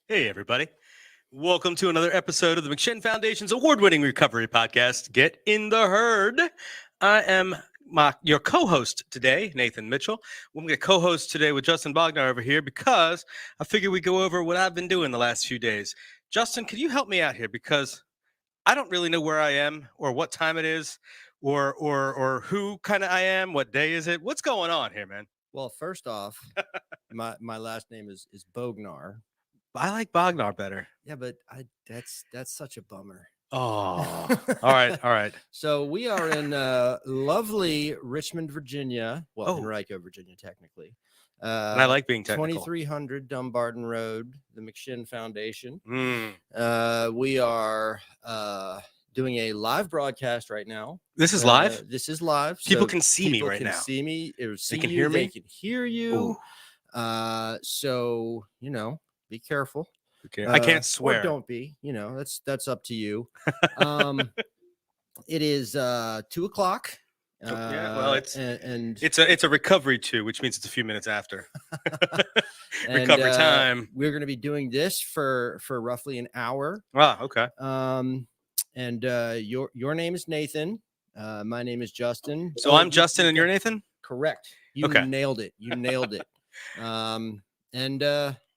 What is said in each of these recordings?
Hey, everybody. Welcome to another episode of the McShin Foundation's award-winning recovery podcast, Get in the Herd. I am your co-host today, Nathan Mitchell. I'm going to co-host today with Justin Bognar over here because I figure we go over what I've been doing the last few days. Justin, can you help me out here? Because I don't really know where I am or what time it is or who kind of I am. What day is it? What's going on here, man? Well, first off, my last name is Bognar. I like Bognar better. Yeah, but that's such a bummer. Oh, all right. So we are in lovely Richmond, Virginia. Well, Oh. Henrico, Virginia, technically. And I like being technical. 2300 Dumbarton Road, the McShin Foundation. Mm. We are doing a live broadcast right now. This is live? This is live. People so can see me right People now. can see me. See They can you, hear me? They can hear you. Ooh. So, be careful. Okay. I can't swear. Or don't be. That's up to you. It is 2 o'clock. Yeah, well, it's a recovery too, which means it's a few minutes after. Recovery time. We're going to be doing this for roughly an hour. Ah, okay. And your name is Nathan. My name is Justin. So I'm Justin and you're Nathan? Correct. You nailed it. You nailed it.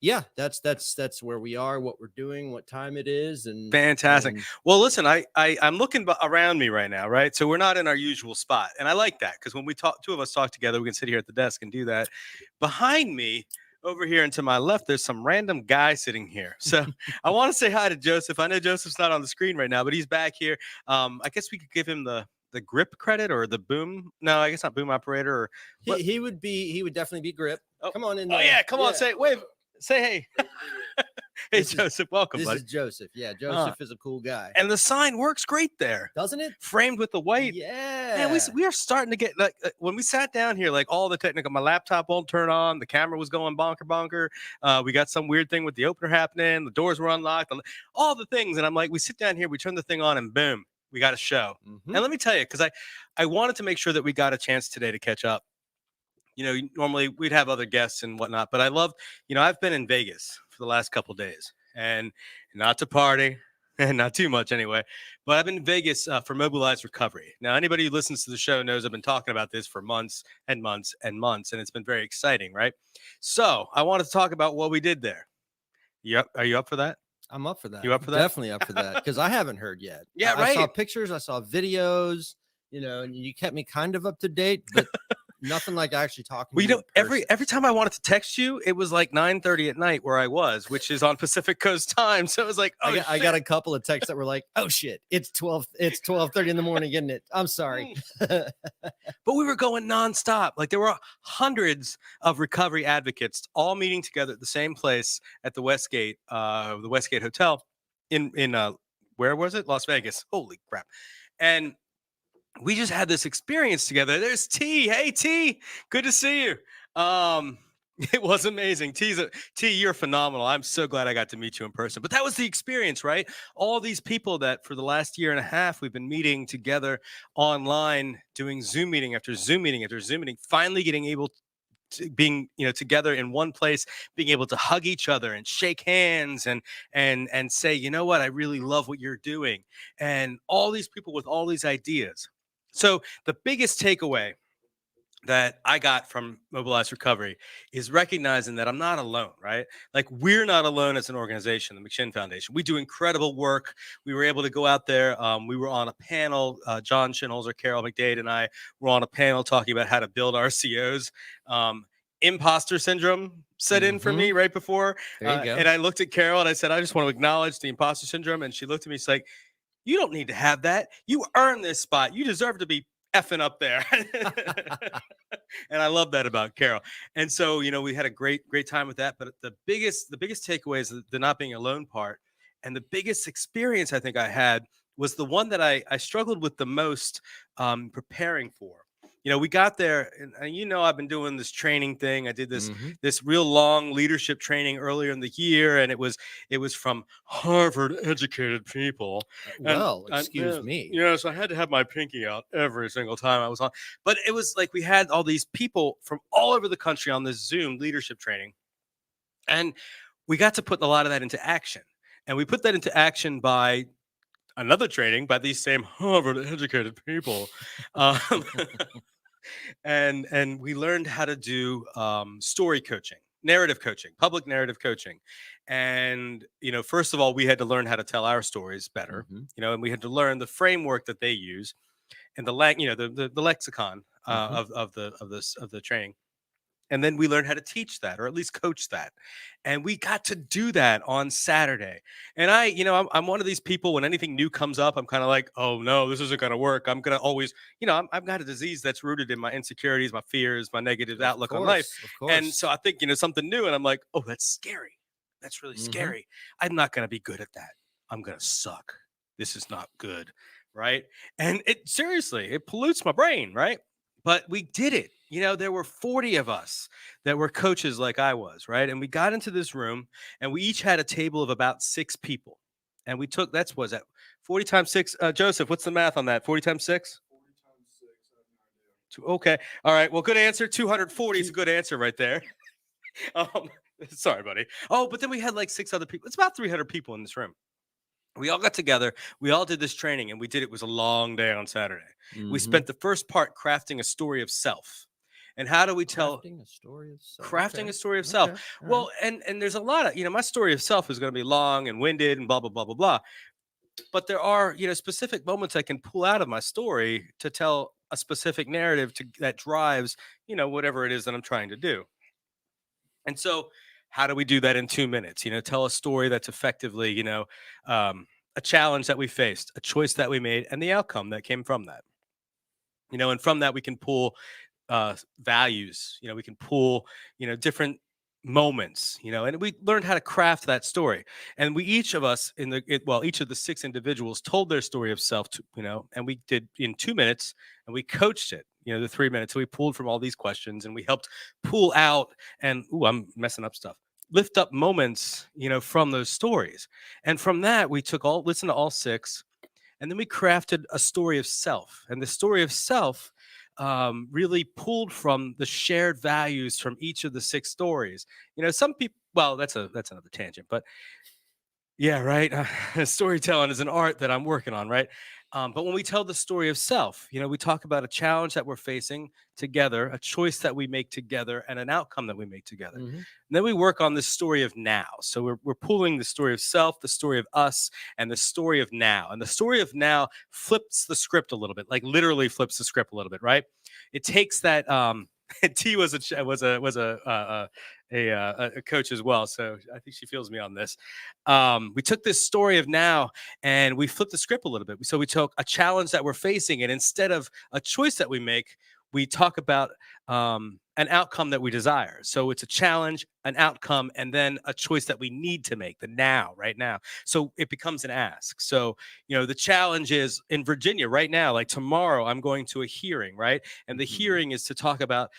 Yeah, that's where we are, what we're doing, what time it is, and fantastic. Well, listen, I'm looking around me right now, right? So we're not in our usual spot, and I like that because when we talk, two of us talk together, we can sit here at the desk and do that. Behind me, over here and to my left, there's some random guy sitting here. So I want to say hi to Joseph. I know Joseph's not on the screen right now, but he's back here. I guess we could give him the grip credit or the boom. No, I guess not boom operator. Or he would definitely be grip. Oh, come on in. Oh yeah, come on, say hey. Hey, Joseph, welcome, buddy. This is Joseph. Yeah, Joseph is a cool guy. And the sign works great there. Doesn't it? Framed with the white. Yeah. Man, we are starting to get, like, when we sat down here, like, all the technical, my laptop won't turn on. The camera was going bonker. We got some weird thing with the opener happening. The doors were unlocked. All the things. And I'm like, we sit down here, we turn the thing on, and boom, we got a show. Mm-hmm. And let me tell you, because I wanted to make sure that we got a chance today to catch up. Normally we'd have other guests and whatnot, but I loved, I've been in Vegas for the last couple of days, and not to party, and not too much anyway, but I've been in Vegas for MOBILIZE Recovery. Now, anybody who listens to the show knows I've been talking about this for months and months and months, and it's been very exciting, right? So I wanted to talk about what we did there. Are you up for that? I'm up for that. You up for that? Definitely up for that, because I haven't heard yet. Yeah, right. I saw pictures, I saw videos, and you kept me kind of up to date, but nothing like actually talking. Well, every time I wanted to text you, it was like 9:30 at night where I was, which is on Pacific Coast time. So it was like, I got a couple of texts that were like, "Oh shit, it's 12:30 in the morning, isn't it? I'm sorry." But we were going nonstop. Like, there were hundreds of recovery advocates all meeting together at the same place at the Westgate Hotel in where was it? Las Vegas. Holy crap! And we just had this experience together. There's T. Hey, T. Good to see you. It was amazing. T, you're phenomenal. I'm so glad I got to meet you in person. But that was the experience, right? All these people that for the last year and a half, we've been meeting together online, doing Zoom meeting after Zoom meeting after Zoom meeting, finally getting able to being, together in one place, being able to hug each other and shake hands and say, you know what, I really love what you're doing. And all these people with all these ideas. So the biggest takeaway that I got from MOBILIZE Recovery is recognizing that I'm not alone, right? Like, we're not alone as an organization, the McShin Foundation. We do incredible work. We were able to go out there. We were on a panel. John Shinholzer, Carol McDade, and I were on a panel talking about how to build RCOs. Imposter syndrome set in for me right before. There you go. And I looked at Carol and I said, I just want to acknowledge the imposter syndrome. And she looked at me, she's like, you don't need to have that. You earned this spot. You deserve to be effing up there. And I love that about Carol. And so, we had a great time with that. But the biggest takeaway is the not being alone part. And the biggest experience I think I had was the one that I struggled with the most preparing for. We got there, and I've been doing this training thing. I did this real long leadership training earlier in the year, and it was from Harvard educated people. Well, excuse me. So I had to have my pinky out every single time I was on. But it was like we had all these people from all over the country on this Zoom leadership training. And we got to put a lot of that into action. And we put that into action by another training by these same Harvard educated people. Um, and we learned how to do story coaching, narrative coaching, public narrative coaching. And first of all, we had to learn how to tell our stories better. And we had to learn the framework that they use and the lexicon of the training. And then we learned how to teach that, or at least coach that. And we got to do that on Saturday. And I'm one of these people, when anything new comes up, I'm kind of like, oh no, this isn't going to work. I'm going to always, I've got a disease that's rooted in my insecurities, my fears, my negative outlook on life. And so I think, something new, and I'm like, oh, that's scary. That's really scary. I'm not going to be good at that. I'm going to suck. This is not good. Right. And it pollutes my brain. Right. But we did it. There were 40 of us that were coaches like I was, right? And we got into this room and we each had a table of about 6 people. And we took, was that 40 times 6? Joseph, what's the math on that? 40 times 6? 40 times 6. I have no idea. Okay. All right. Well, good answer. 240 is a good answer right there. Sorry, buddy. Oh, but then we had like 6 other people. It's about 300 people in this room. We all got together. We all did this training, and it was a long day on Saturday. We spent the first part crafting a story of self. And how do we tell crafting a story of self? Crafting a story of self. Well, and there's a lot of, my story of self is going to be long and winded and blah, blah, blah, blah, blah. But there are, specific moments I can pull out of my story to tell a specific narrative that drives, whatever it is that I'm trying to do. And so how do we do that in 2 minutes? Tell a story that's effectively, a challenge that we faced, a choice that we made, and the outcome that came from that. And from that we can pull values. We can pull, different moments. And we learned how to craft that story. And we each of us each of the 6 individuals told their story of self. And we did in 2 minutes, and we coached it. The 3 minutes. So we pulled from all these questions, and we helped pull out and I'm messing up stuff. Lift up moments, from those stories. And from that, we listened to all 6, and then we crafted a story of self. And the story of self really pulled from the shared values from each of the 6 stories. Some people, well, that's another tangent, but yeah, right. Storytelling is an art that I'm working on, right? But when we tell the story of self, we talk about a challenge that we're facing together, a choice that we make together, and an outcome that we make together. And then we work on the story of now. So we're pulling the story of self, the story of us, and the story of now. And the story of now flips the script a little bit, like literally flips the script a little bit, right? It takes that. T was a coach as well, so I think she feels me on this. We took this story of now and we flipped the script a little bit. So we took a challenge that we're facing, and instead of a choice that we make, we talk about an outcome that we desire. So it's a challenge, an outcome, and then a choice that we need to make, the now, right now. So it becomes an ask. So, the challenge is in Virginia right now, like tomorrow, I'm going to a hearing, right? And the hearing is to talk about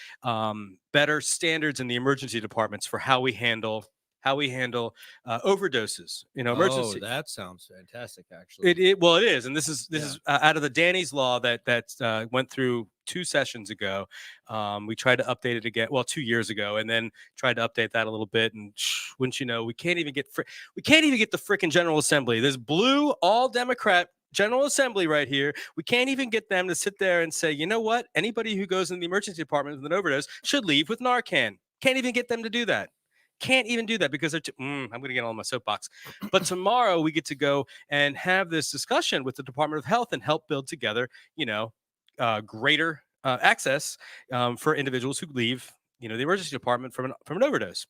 better standards in the emergency departments for how we handle overdoses. Emergency. Oh, that sounds fantastic. Actually, it is, and this is out of the Danny's law that went through 2 sessions ago. We tried to update it again, 2 years ago, and then tried to update that a little bit. And wouldn't you know, we can't even get the freaking General Assembly. This blue, all Democrat General Assembly right here. We can't even get them to sit there and say, you know what? Anybody who goes in the emergency department with an overdose should leave with Narcan. Can't even get them to do that. Can't even do that because they're I'm going to get on my soapbox. But tomorrow we get to go and have this discussion with the Department of Health and help build together, greater access for individuals who leave, the emergency department from an overdose.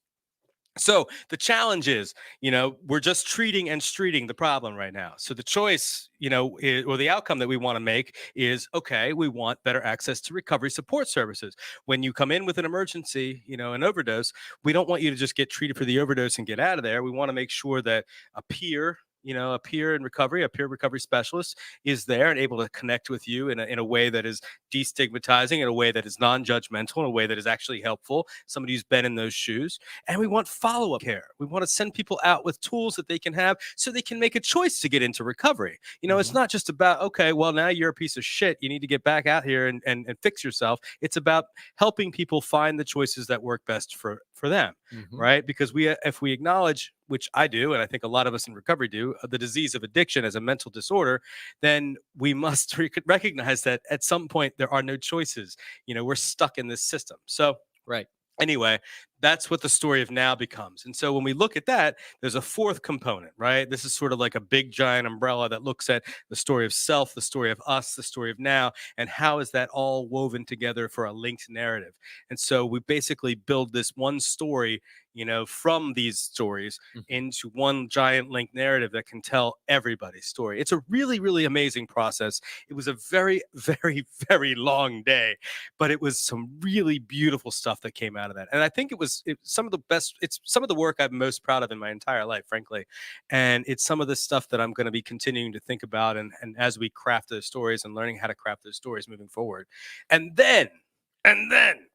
So the challenge is, we're just treating the problem right now. So the choice, or the outcome that we want to make is, okay, we want better access to recovery support services. When you come in with an emergency, an overdose, we don't want you to just get treated for the overdose and get out of there. We want to make sure that a peer recovery specialist is there and able to connect with you in a way that is destigmatizing, in a way that is non-judgmental, in a way that is actually helpful, somebody who's been in those shoes. And we want follow-up care. We want to send people out with tools that they can have so they can make a choice to get into recovery. It's not just about, okay, well, now you're a piece of shit, you need to get back out here and fix yourself. It's about helping people find the choices that work best for for them, Mhm. right? Because if we acknowledge, which I do, and I think a lot of us in recovery do, the disease of addiction as a mental disorder, then we must recognize that at some point there are no choices. We're stuck in this system. So Right. anyway, that's what the story of now becomes. And so when we look at that, there's a fourth component, right? This is sort of like a big giant umbrella that looks at the story of self, the story of us, the story of now, and how is that all woven together for a linked narrative. And so we basically build this one story, from these stories Mhm. into one giant linked narrative that can tell everybody's story. It's a really, really amazing process. It was a very, very, very long day, but it was some really beautiful stuff that came out of that. And I think it's some of the work I'm most proud of in my entire life, frankly. And it's some of the stuff that I'm going to be continuing to think about and as we craft those stories and learning how to craft those stories moving forward. And then,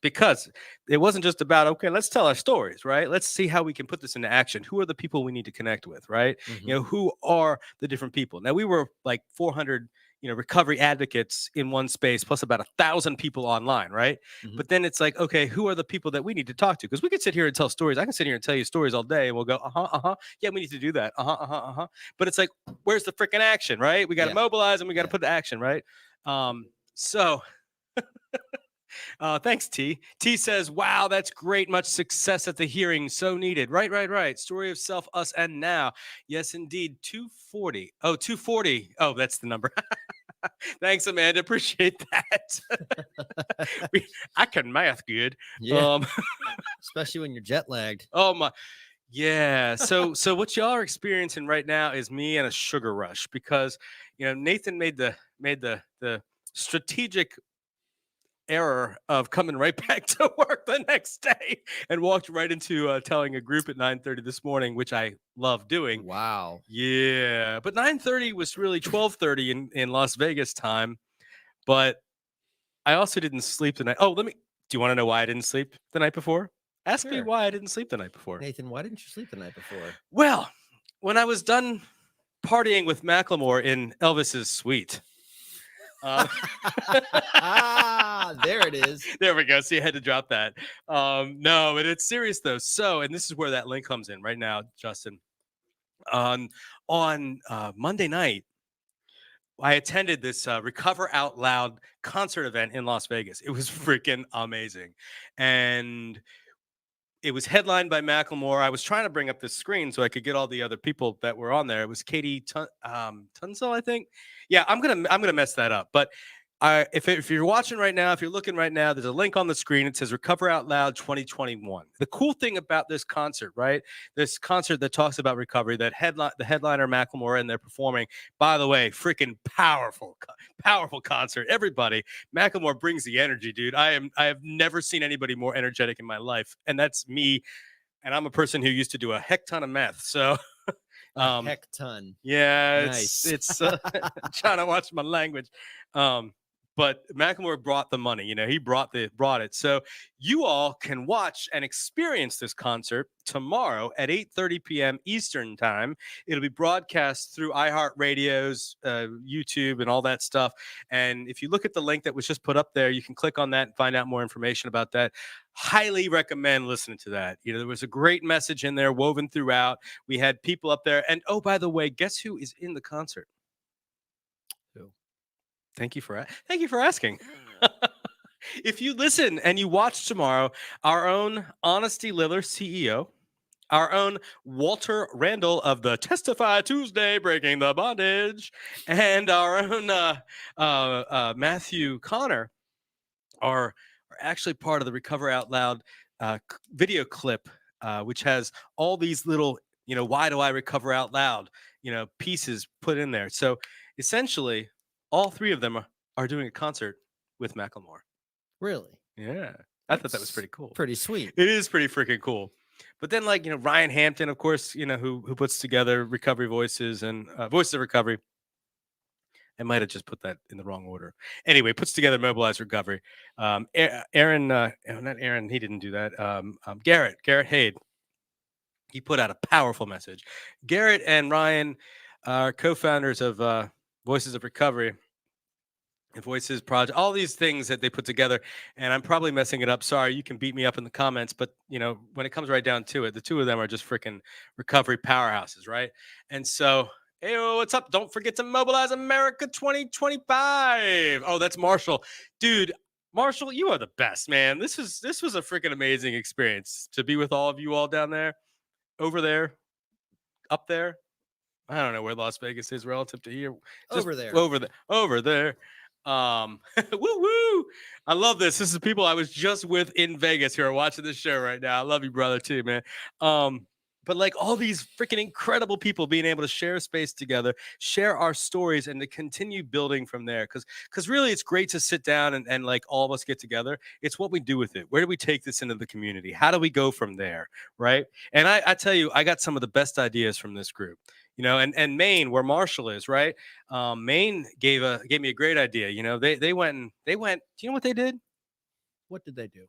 because it wasn't just about, okay, let's tell our stories, right? Let's see how we can put this into action. Who are the people we need to connect with, right? Mhm. Who are the different people? Now, we were like 400 recovery advocates in one space, plus about 1,000 people online, right? Mhm. But then it's like, okay, who are the people that we need to talk to? Because we could sit here and tell stories. I can sit here and tell you stories all day, and we'll go, yeah, we need to do that, But it's like, where's the freaking action, right? We got to Yeah. mobilize and we got to Yeah. put the action, right? So. Thanks, T. T says, wow, that's great. Much success at the hearing. So needed. Right. Story of self, us, and now. Yes, indeed. 240. Oh, 240. Oh, that's the number. Thanks, Amanda. Appreciate that. I can math good. Yeah. Especially when you're jet lagged. Oh my. Yeah. So what y'all are experiencing right now is me and a sugar rush because Nathan made the strategic error of coming right back to work the next day and walked right into telling a group at 9:30 this morning, which I love doing. Wow. Yeah, but 9:30 was really 12:30 in Las Vegas time. But I also didn't sleep the night. Oh, do you want to know why I didn't sleep the night before? Ask me Sure. why I didn't sleep the night before. Nathan, why didn't you sleep the night before? Well, when I was done partying with Macklemore in Elvis's suite. There it is. There we go. So you had to drop that. No, but it's serious though. So, and this is where that link comes in right now, Justin. On Monday night, I attended this Recover Out Loud concert event in Las Vegas. It was freaking amazing, and it was headlined by Macklemore. I was trying to bring up this screen so I could get all the other people that were on there. It was Katie Tunzel, I think. Yeah, I'm gonna mess that up. But if you're watching right now, if you're looking right now, there's a link on the screen. It says Recover Out Loud 2021. The cool thing about this concert, right? This concert that talks about recovery, the headliner Macklemore, and they're performing. By the way, freaking powerful concert. Everybody, Macklemore brings the energy, dude. I have never seen anybody more energetic in my life, and that's me. And I'm a person who used to do a heck ton of meth, so. A heck ton. Yeah, Nice. it's trying to watch my language. But Macklemore brought the money, he brought it. So you all can watch and experience this concert tomorrow at 8:30 p.m. Eastern time. It'll be broadcast through iHeartRadio's YouTube and all that stuff. And if you look at the link that was just put up there, you can click on that and find out more information about that. Highly recommend listening to that. There was a great message in there woven throughout. We had people up there. And oh, by the way, guess who is in the concert? Who? Thank you for asking. If you listen and you watch tomorrow, our own Honesty Liller CEO, our own Walter Randall of the Testify Tuesday Breaking the Bondage, and our own Matthew Connor are actually part of the Recover Out Loud video clip, which has all these little, why do I recover out loud, pieces put in there. So essentially, all three of them are doing a concert with Macklemore. Really? Yeah. I thought that was pretty cool. Pretty sweet. It is pretty freaking cool. But then, Ryan Hampton, of course, who puts together Recovery Voices and Voices of Recovery. I might have just put that in the wrong order. Anyway, puts together MOBILIZE Recovery. Aaron, not Aaron, he didn't do that. Garrett Hayde, he put out a powerful message. Garrett and Ryan are co-founders of Voices of Recovery. and Voices Project, all these things that they put together. And I'm probably messing it up. Sorry, you can beat me up in the comments, but when it comes right down to it, the two of them are just freaking recovery powerhouses, right? And so, hey, what's up? Don't forget to mobilize America 2025. Oh, that's Marshall, dude. Marshall, you are the best, man. This was a freaking amazing experience to be with all of you all down there, over there, up there. I don't know where Las Vegas is relative to here. Just Over there. Over there. Woo woo! I love this. This is people I was just with in Vegas who are watching this show right now. I love you, brother, too, man. But like all these freaking incredible people being able to share space together, share our stories, and to continue building from there. Because really, it's great to sit down and like all of us get together. It's what we do with it. Where do we take this into the community? How do we go from there, right? And I tell you, I got some of the best ideas from this group. And Maine, where Marshall is, right? Maine gave me a great idea. They went. Do you know what they did? What did they do?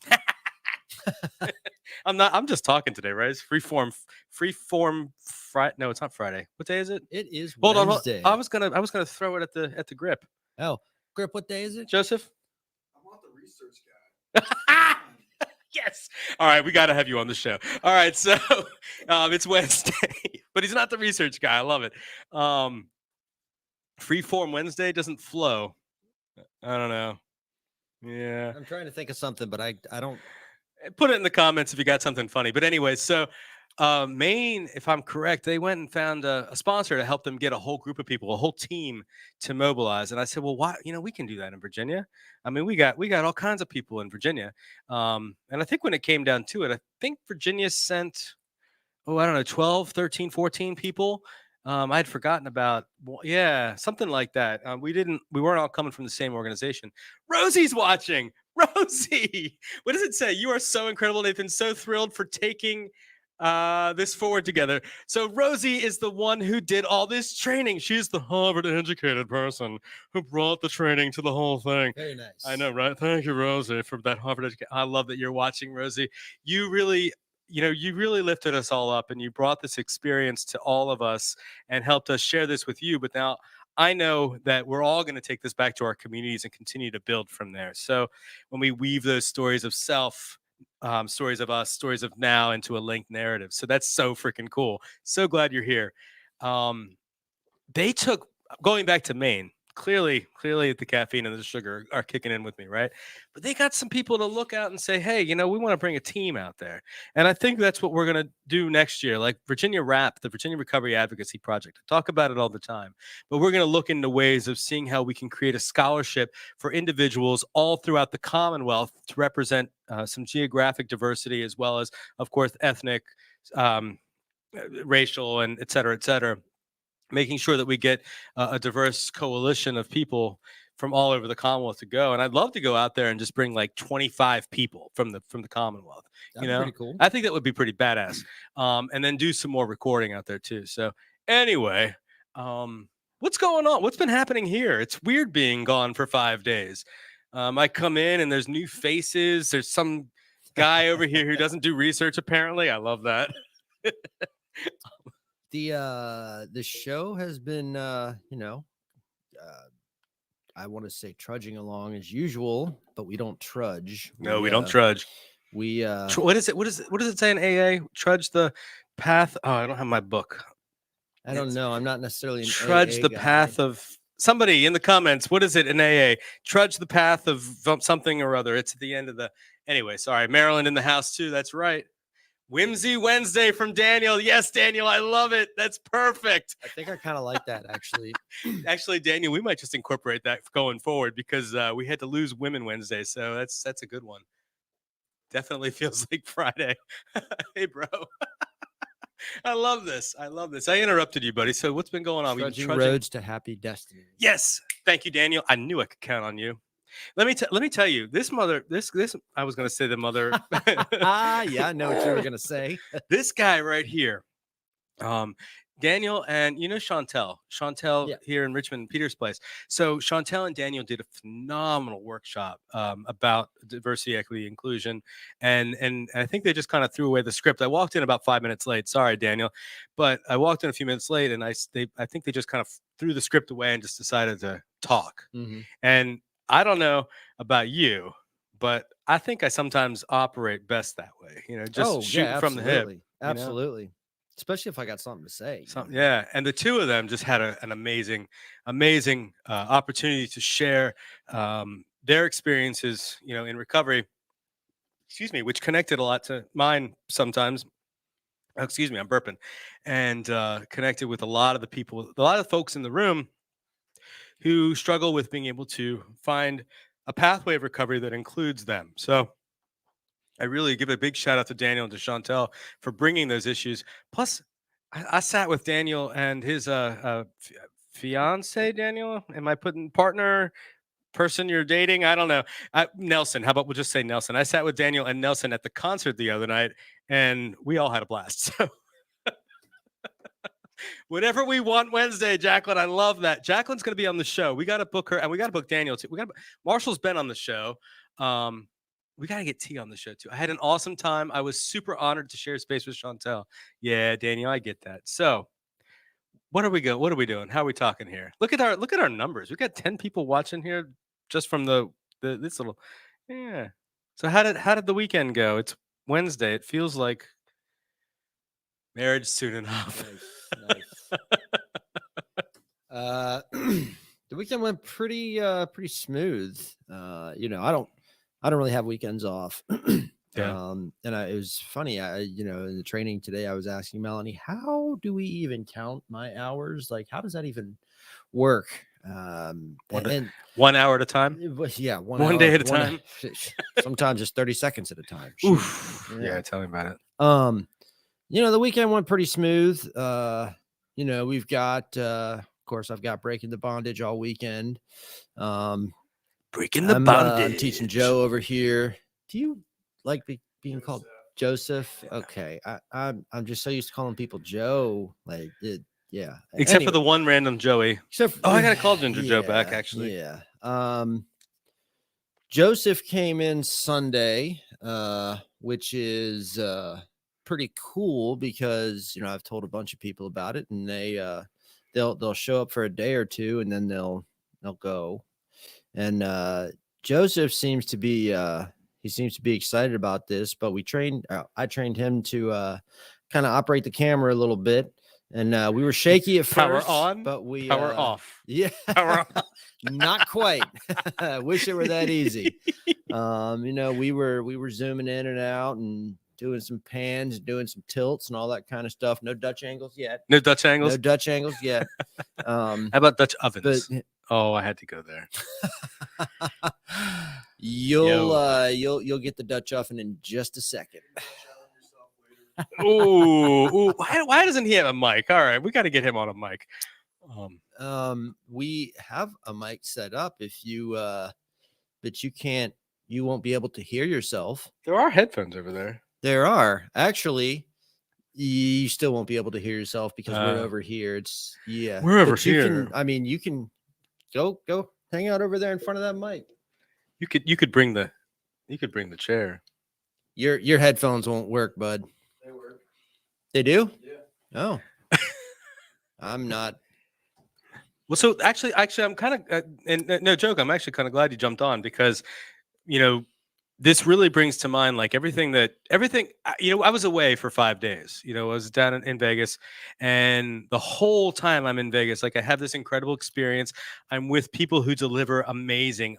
I'm just talking today, right? It's freeform Friday. No, it's not Friday. What day is it? It is Hold Wednesday. on. I was gonna throw it at the grip. Oh, Grip, what day is it? Joseph? I'm not the research guy. Yes. All right, we got to have you on the show. All right, so it's Wednesday, but he's not the research guy. I love it. Freeform Wednesday doesn't flow. I don't know. Yeah. I'm trying to think of something, but I don't. Put it in the comments if you got something funny. But anyway, so Maine, if I'm correct, they went and found a sponsor to help them get a whole group of people, a whole team to mobilize. And I said, well, why? We can do that in Virginia. I mean, we got all kinds of people in Virginia. And I think when it came down to it, I think Virginia sent, I don't know, 12, 13, 14 people. I'd forgotten about, something like that. We weren't all coming from the same organization. Rosie's watching. Rosie, what does it say? You are so incredible, Nathan. So thrilled for taking this forward together. So Rosie is the one who did all this training. She's the Harvard educated person who brought the training to the whole thing. Very nice. I know, right? Thank you, Rosie, for that Harvard education. I love that you're watching, Rosie. You really lifted us all up, and you brought this experience to all of us and helped us share this with you. But now I know that we're all going to take this back to our communities and continue to build from there. So when we weave those stories of self, stories of us, stories of now into a linked narrative. So that's so freaking cool. So glad you're here. They took, going back to Maine, clearly the caffeine and the sugar are kicking in with me, right? But they got some people to look out and say, hey, we want to bring a team out there. And I think that's what we're going to do next year. Like Virginia RAP, the Virginia Recovery Advocacy Project, I talk about it all the time. But we're going to look into ways of seeing how we can create a scholarship for individuals all throughout the Commonwealth to represent some geographic diversity, as well as, of course, ethnic, racial, and et cetera, making sure that we get a diverse coalition of people from all over the Commonwealth to go. And I'd love to go out there and just bring like 25 people from the Commonwealth. That'd be pretty cool. I think that would be pretty badass. And then do some more recording out there too. So anyway, what's going on? What's been happening here? It's weird being gone for 5 days. I come in and there's new faces. There's some guy over here who doesn't do research, apparently. I love that. The show has been I want to say trudging along as usual, but we don't trudge. No, we don't trudge. We what is it? What does it say in AA? Trudge the path. Oh, I don't have my book. I don't know. I'm not necessarily an trudge AA the guy. path of somebody in the comments. What is it in AA? Trudge the path of something or other. It's at the end of the. Anyway, sorry. Maryland in the house too. That's right. Whimsy Wednesday from Daniel. Yes, Daniel, I love it. That's perfect. I think I kind of like that, actually. Actually, Daniel, we might just incorporate that going forward because we had to lose Women Wednesday, so that's a good one. Definitely feels like Friday. Hey, bro. I love this. I interrupted you, buddy. So what's been going on? Trudging roads to happy destiny. Yes. Thank you, Daniel. I knew I could count on you. Let me tell you, this I was going to say the mother. Yeah, I know what you were going to say. This guy right here, Daniel, and Chantel Yeah. here in Richmond, Peter's place. So Chantel and Daniel did a phenomenal workshop about diversity, equity, inclusion, and I think they just kind of threw away the script. I walked in about 5 minutes late. Sorry, Daniel, but I walked in a few minutes late, and I think they just kind of threw the script away and just decided to talk. Mm-hmm. And I don't know about you, but I think I sometimes operate best that way. Just shooting from the hip. absolutely, absolutely. Especially if I got something to say. Yeah, and the two of them just had an amazing opportunity to share their experiences, in recovery. Excuse me, which connected a lot to mine sometimes. Oh, excuse me, I'm burping, and connected with a lot of the people, a lot of folks in the room who struggle with being able to find a pathway of recovery that includes them. So I really give a big shout out to Daniel and to Chantel for bringing those issues. Plus, I sat with Daniel and his fiance. Daniel, am I putting partner? Person you're dating? I don't know. Nelson. How about we'll just say Nelson? I sat with Daniel and Nelson at the concert the other night, and we all had a blast. So whatever we want Wednesday, Jacqueline. I love that. Jacqueline's going to be on the show. We got to book her, and we got to book Daniel too. Marshall's been on the show. We got to get T on the show too. I had an awesome time. I was super honored to share space with Chantel. Yeah, Daniel, I get that. So what are we doing? How are we talking here? Look at our numbers. We got 10 people watching here just from this little. Yeah. So how did the weekend go? It's Wednesday. It feels like marriage soon enough. Nice. The weekend went pretty smooth. I don't really have weekends off. Yeah. It was funny. In the training today, I was asking Melanie, how do we even count my hours? Like, how does that even work? 1 hour at a time. Yeah, one day at a time. Sometimes it's 30 seconds at a time. Oof. Yeah, tell me about it. The weekend went pretty smooth. We've got, of course, I've got Breaking the Bondage all weekend. Breaking the Bondage. I'm teaching Joe over here. Do you like being called Joseph? Okay, I'm just so used to calling people Joe. Like, yeah. Except for the one random Joey. I gotta call Ginger Joe back. Actually, yeah. Joseph came in Sunday, which is pretty cool because I've told a bunch of people about it, and they'll show up for a day or two, and then they'll go. And Joseph seems to be excited about this. But I trained him to kind of operate the camera a little bit, and we were shaky at first. Power on, but we power off. Yeah, power on. Not quite. I wish it were that easy. We were zooming in and out and doing some pans, doing some tilts and all that kind of stuff. No Dutch angles yet. No Dutch angles. No Dutch angles yet. How about Dutch ovens? But, oh, I had to go there. You'll get the Dutch oven in just a second. Ooh. Why doesn't he have a mic? All right, we got to get him on a mic. We have a mic set up if you but you won't be able to hear yourself. There are headphones over there. There are. Actually, you still won't be able to hear yourself because we're over here. We're over here. You can go hang out over there in front of that mic. You could bring the chair. Your headphones won't work, bud. They work. They do? Yeah. Oh. I'm not. Well, so actually, I'm kind of, and no joke, I'm actually kind of glad you jumped on because, this really brings to mind like everything. I was away for 5 days. I was down in Vegas, and the whole time I'm in Vegas, like I have this incredible experience. I'm with people who deliver amazing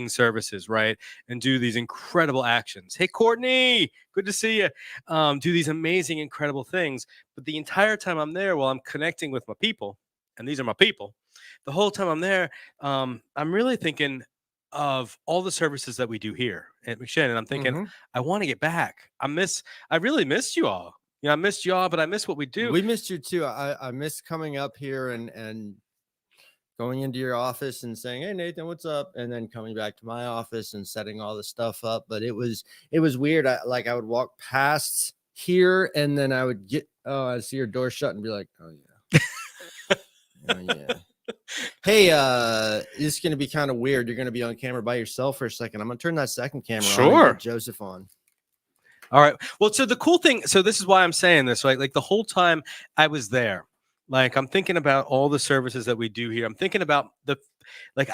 services, right? And do these incredible actions. Hey, Courtney, good to see you. Do these amazing, incredible things. But the entire time I'm there, while I'm connecting with my people, and these are my people, the whole time I'm there, I'm really thinking of all the services that we do here at McShin, and I'm thinking, I want to get back. I really missed you all. I missed you all, but I miss what we do. We missed you too. I miss coming up here and going into your office and saying, "Hey, Nathan, what's up?" And then coming back to my office and setting all the stuff up. But it was weird. I would walk past here, and then I would I see your door shut and be like, "Oh yeah, oh yeah." Hey, this is going to be kind of weird. You're going to be on camera by yourself for a second. I'm going to turn that second camera on and get Joseph on. All right. Well, so the cool thing, so this is why I'm saying this, right? Like the whole time I was there, Like, I'm thinking about all the services that we do here. I'm thinking about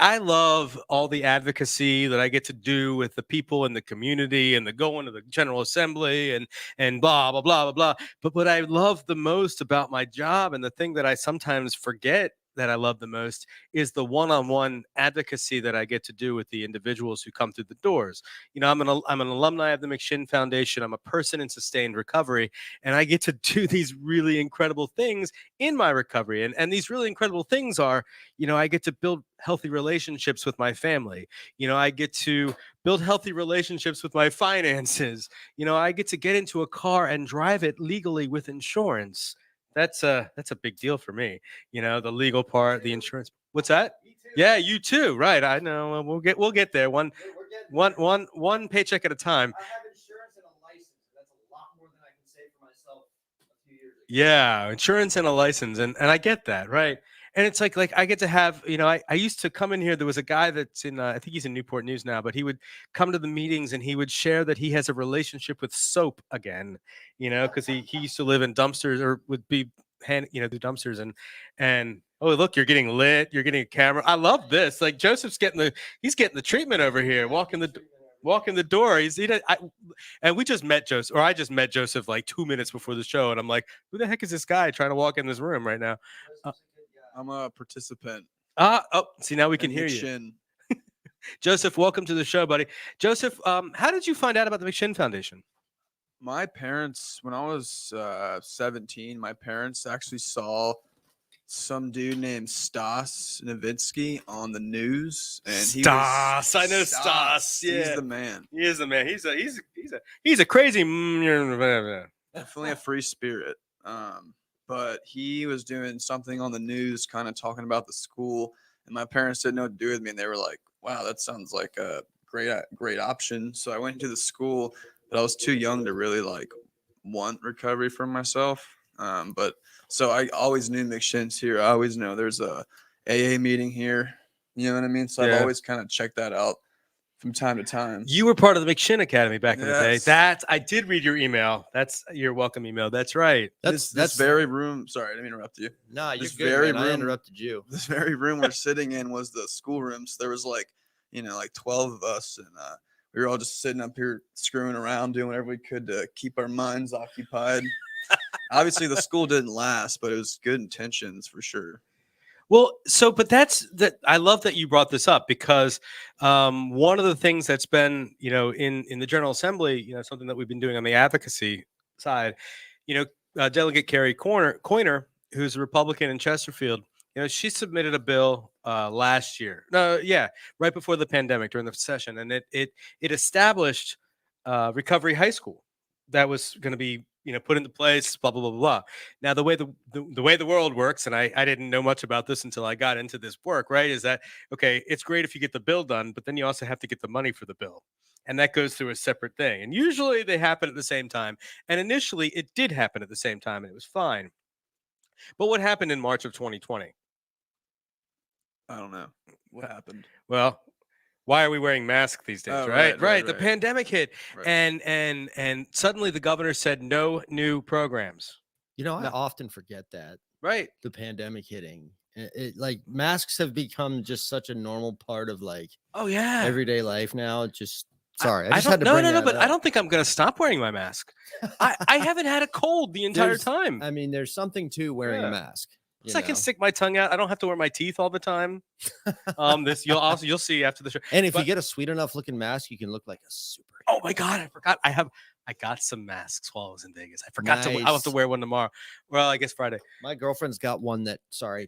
I love all the advocacy that I get to do with the people in the community and the going to the General Assembly and blah, blah, blah, blah, blah. But what I love the most about my job, and the thing that I sometimes forget that I love the most, is the one-on-one advocacy that I get to do with the individuals who come through the doors. I'm an alumni of the McShin Foundation. I'm a person in sustained recovery, and I get to do these really incredible things in my recovery. And these really incredible things are, I get to build healthy relationships with my family. I get to build healthy relationships with my finances. I get to get into a car and drive it legally with insurance. That's a big deal for me. The legal part, the insurance. What's that? Yeah, you too. Right. I know. We'll get there. One paycheck at a time. I have insurance and a license. That's a lot more than I can say for myself a few years ago. Yeah, insurance and a license, and I get that, right? And it's like I get to have, I used to come in here. There was a guy that's in, I think he's in Newport News now, but he would come to the meetings and he would share that he has a relationship with soap again, because he used to live in dumpsters, or would be the dumpsters, and oh, look, you're getting lit, you're getting a camera. I love this. Like, Joseph's he's getting the treatment over here, walking the door. And we just met Joseph, or I just met Joseph like 2 minutes before the show, and I'm like, who the heck is this guy trying to walk in this room right now? I'm a participant. See, now we can hear you. Joseph, welcome to the show, buddy. Joseph, how did you find out about the McShin Foundation? My parents, when I was 17, my parents actually saw some dude named Stas Nowitzki on the news, and Stas, I know Stas. Yeah, he's the man. He is the man. He's a crazy. Definitely a free spirit. But he was doing something on the news, kind of talking about the school, and my parents didn't know what to do with me, and they were like, "Wow, that sounds like a great option." So I went to the school, but I was too young to really want recovery for myself. But so I always knew McShin's here. I always know there's a AA meeting here. You know what I mean? So I've always kind of checked that out from time to time. You were part of the McShin Academy back in the day. Yes. I did read your email. That's your welcome email. That's right. That's very room. Sorry, I didn't interrupt you. No, you're This good, very man. I room- interrupted you. This very room we're sitting in was the schoolroom. So there was 12 of us, and we were all just sitting up here screwing around, doing whatever we could to keep our minds occupied. Obviously, the school didn't last, but it was good intentions for sure. Well, but I love that you brought this up, because one of the things that's been, in the General Assembly, something that we've been doing on the advocacy side, Delegate Carrie Coiner, who's a Republican in Chesterfield, she submitted a bill last year. Right before the pandemic, during the session, and it established Recovery High School that was going to be put into place, blah, blah, blah, blah. Now, the way the world works, and I didn't know much about this until I got into this work, right, is that, okay, it's great if you get the bill done, but then you also have to get the money for the bill. And that goes through a separate thing. And usually they happen at the same time. And initially it did happen at the same time, and it was fine. But what happened in March of 2020? I don't know what happened. Well, why are we wearing masks these days? Oh, right. The pandemic hit, Right. and suddenly the governor said no new programs. I often forget that Right. the pandemic hitting. Like, masks have become just such a normal part of Oh yeah, everyday life now. Just sorry, I I just don't, had to no, bring no, no, that but up. I don't think I'm gonna stop wearing my mask. I haven't had a cold the entire time. I mean, there's something to wearing a mask. So I can stick my tongue out. I don't have to wear my teeth all the time. You'll see after the show. And if you get a sweet enough looking mask, you can look like a super. Oh my God, I forgot. I got some masks while I was in Vegas. I forgot to. I'll have to wear one tomorrow. Well, I guess Friday. My girlfriend's got one that. My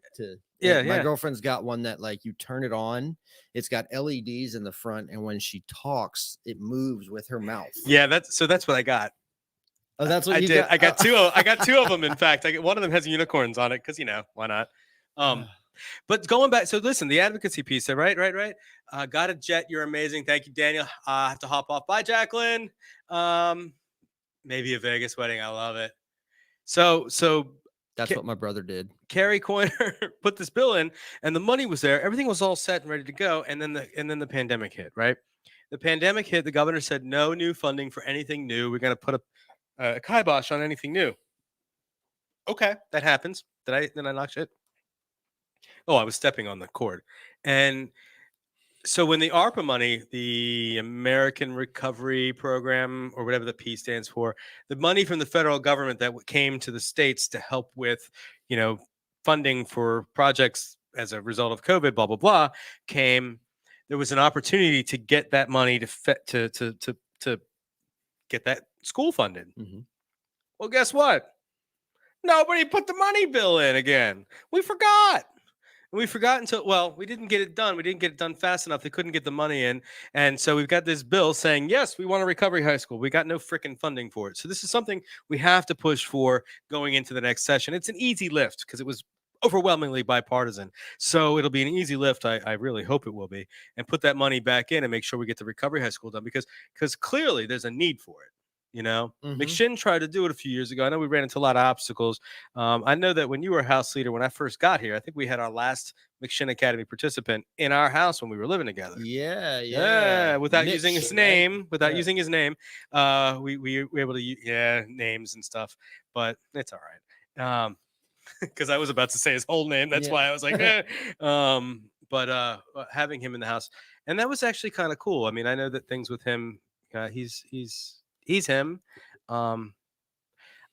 girlfriend's got one that, like, you turn it on. It's got LEDs in the front, and when she talks, it moves with her mouth. Yeah, that's what I got. Oh, that's what I you did. got? I got two. I got two of them. In fact, one of them has unicorns on it because why not? But going back, so listen, the advocacy piece. Right. Got a jet. You're amazing. Thank you, Daniel. I have to hop off. Bye, Jacqueline. Maybe a Vegas wedding. I love it. So that's what my brother did. Carrie Coiner put this bill in, and the money was there. Everything was all set and ready to go. And then the pandemic hit. Right. The pandemic hit. The governor said no new funding for anything new. We're going to put a kibosh on anything new. Okay, that happens. Did I knock shit? Oh, I was stepping on the cord. And so when the ARPA money, the American Recovery Program, or whatever the P stands for, the money from the federal government that came to the states to help with, you know, funding for projects as a result of COVID, blah blah blah, came. There was an opportunity to get that money to get that school funded. Mhm. Well, guess what? Nobody put the money bill in again. We forgot. And we forgot until, well, we didn't get it done. We didn't get it done fast enough. They couldn't get the money in. And so we've got this bill saying, yes, we want a recovery high school. We got no freaking funding for it. So this is something we have to push for going into the next session. It's an easy lift because it was overwhelmingly bipartisan. So it'll be an easy lift. I really hope it will be. And put that money back in and make sure we get the recovery high school done because clearly there's a need for it. You know, Mhm. McShin tried to do it a few years ago. I know we ran into a lot of obstacles. I know that when you were house leader, when I first got here, I think we had our last McShin Academy participant in our house when we were living together. Yeah, Yeah, without Mitch, using his right? name, Yeah. using his name, we were able to names and stuff, but it's all right. Because I was about to say his whole name, that's Yeah. why I was like, eh. But having him in the house, and that was actually kind of cool. I mean, I know that things with him, he's him. Um,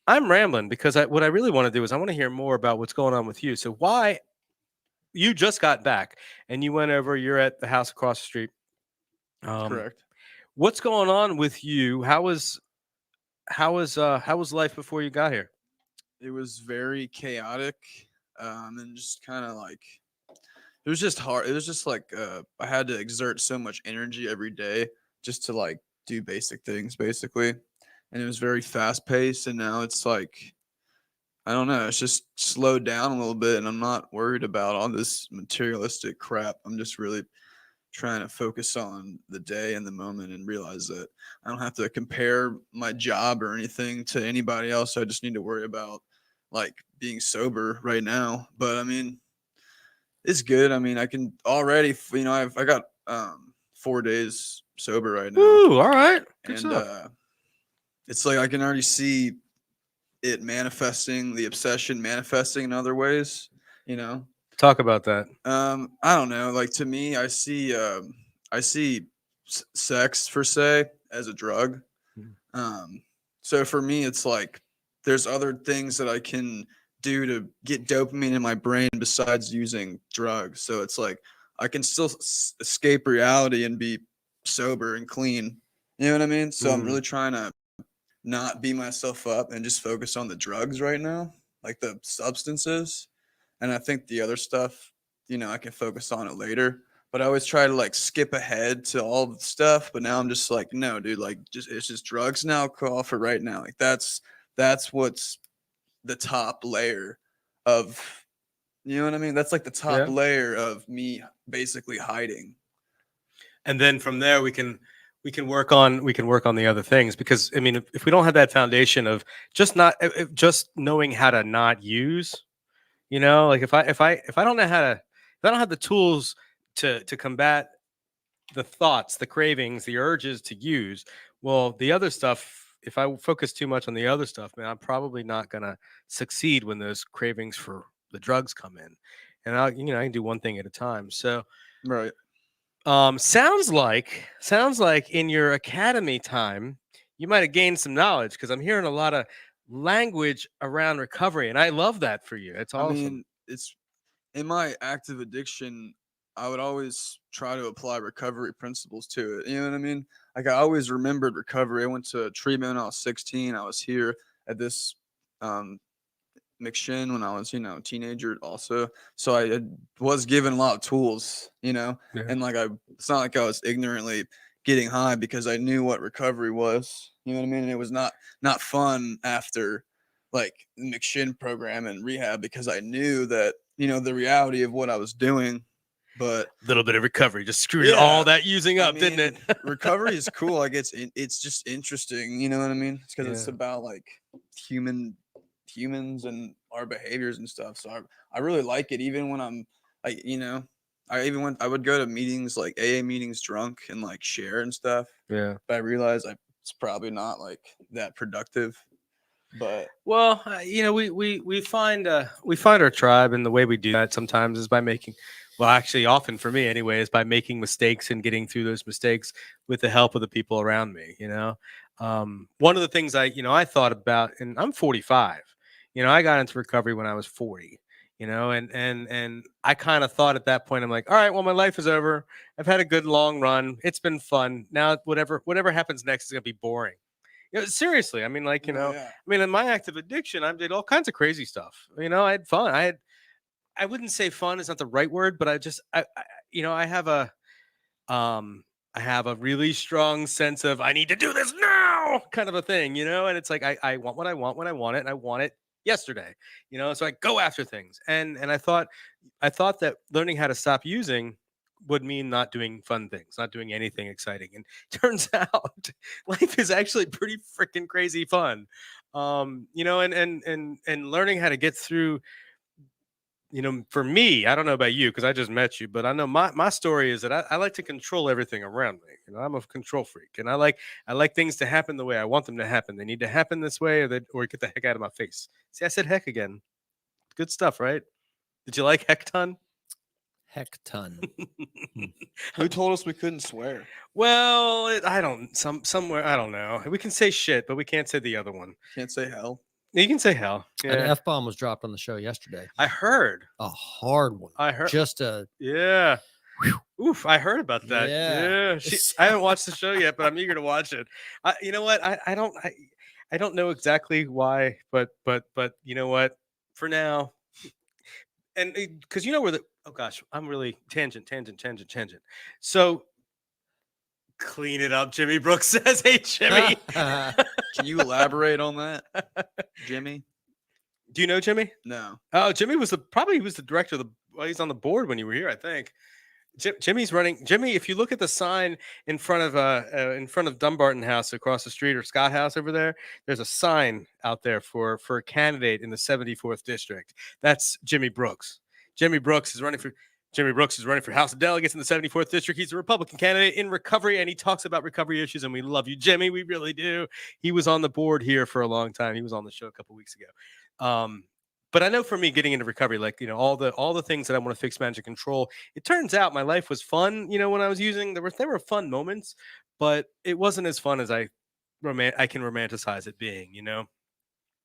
I'm rambling because what I really want to do is I want to hear more about what's going on with you. So why you just got back and you went over, you're at the house across the street. Correct. What's going on with you? How was life before you got here? It was very chaotic, and just kind of like it was just hard. It was just like I had to exert so much energy every day just to like do basic things, basically, and it was very fast paced. And now it's like I don't know. It's just slowed down a little bit, and I'm not worried about all this materialistic crap. I'm just really trying to focus on the day and the moment and realize that I don't have to compare my job or anything to anybody else. I just need to worry about like being sober right now. But I mean, it's good. I mean, I can already, I got 4 days sober right now, Ooh, all right, good and stuff. it's like I can already see it manifesting, the obsession manifesting in other ways. You know, Talk about that. I don't know. Like to me, I see sex per se as a drug. Mhm. So for me, it's like there's other things that I can do to get dopamine in my brain besides using drugs. So it's like I can still escape reality and be sober and clean. You know what I mean? So I'm Mhm. really trying to not beat myself up and just focus on the drugs right now, like the substances. And I think the other stuff, I can focus on it later. But I always try to like skip ahead to all the stuff. But now I'm just like, no, dude, like it's just drugs and alcohol for right now. Like that's what's the top layer of you know what I mean? That's like the top Yeah. layer of me basically hiding. And then from there we can work on the other things because I mean if we don't have that foundation of just not just knowing how to not use, like if I don't know how to, if I don't have the tools to combat the thoughts, the cravings, the urges to use, well, the other stuff, if I focus too much on the other stuff, man, I'm probably not gonna succeed when those cravings for the drugs come in. And I can do one thing at a time. So Right. sounds like in your academy time, you might have gained some knowledge because I'm hearing a lot of language around recovery, and I love that for you. It's I awesome. mean, it's in my active addiction, I would always try to apply recovery principles to it. You know what I mean? Like I always remembered recovery. I went to treatment when I was 16. I was here at this um, McShin when I was, a teenager also. So was given a lot of tools, Yeah. and like it's not like I was ignorantly getting high because I knew what recovery was. You know what I mean? And it was not fun after like the McShin program and rehab because I knew that, the reality of what I was doing. But A little bit of recovery just screwed all yeah, that using I up, didn't mean, it? recovery is cool. Like it's just interesting. You know what I mean? It's because it's Yeah. about like humans and our behaviors and stuff. So I really like it. Even when I'm like, I would go to meetings like AA meetings drunk and like share and stuff. Yeah. But I realized it's probably not like that productive. But Well, we find our tribe, and the way we do that sometimes is by making, well, actually, often for me anyway, is by making mistakes and getting through those mistakes with the help of the people around me. One of the things I thought about, and I'm 45. I got into recovery when I was 40. And I kind of thought at that point, I'm like, all right, well, my life is over. I've had a good long run. It's been fun. Now, whatever happens next is gonna be boring. Seriously, I mean, yeah, I mean, in my active addiction, I did all kinds of crazy stuff. I had fun. I wouldn't say fun is not the right word, but I have I have a really strong sense of I need to do this now kind of a thing, and it's like I want what I want when I want it, and I want it yesterday, so I go after things. And I thought that learning how to stop using would mean not doing fun things, not doing anything exciting. And turns out life is actually pretty freaking crazy fun. And learning how to get through, for me, I don't know about you because I just met you, but I know my story is that I like to control everything around me. I'm a control freak, and I like things to happen the way I want them to happen. They need to happen this way, or get the heck out of my face. See, I said heck again. Good stuff, right? Did you like Hecton? Hecton. who told us we couldn't swear? Well, I don't somewhere I don't know. We can say shit, but we can't say the other one. Can't say hell. You can say hell. An Yeah, F-bomb was dropped on the show yesterday. I heard. A hard one. I heard. Just a Yeah. Oof, I heard about that. Yeah. Yeah. I haven't watched the show yet, but I'm eager to watch it. You know what? I don't know exactly why, but you know what? For now, and because where the oh gosh, I'm really tangent. So clean it up, Jimmy Brooks says. Hey, Jimmy. Can you elaborate on that, Jimmy? Do you know Jimmy? No. Oh, Jimmy was he was the director of the. Well, he's on the board when you were here, I think. Jimmy's running. Jimmy, if you look at the sign in front of Dumbarton House across the street, or Scott House over there, there's a sign out there for a candidate in the 74th district. That's Jimmy Brooks. Jimmy Brooks is running for House of Delegates in the 74th district. He's a Republican candidate in recovery, and he talks about recovery issues. And we love you, Jimmy. We really do. He was on the board here for a long time. He was on the show a couple weeks ago. But I know for me, getting into recovery, all the things that I want to fix, manage, and control, it turns out my life was fun. When I was using, there were fun moments, but it wasn't as fun as I can romanticize it being.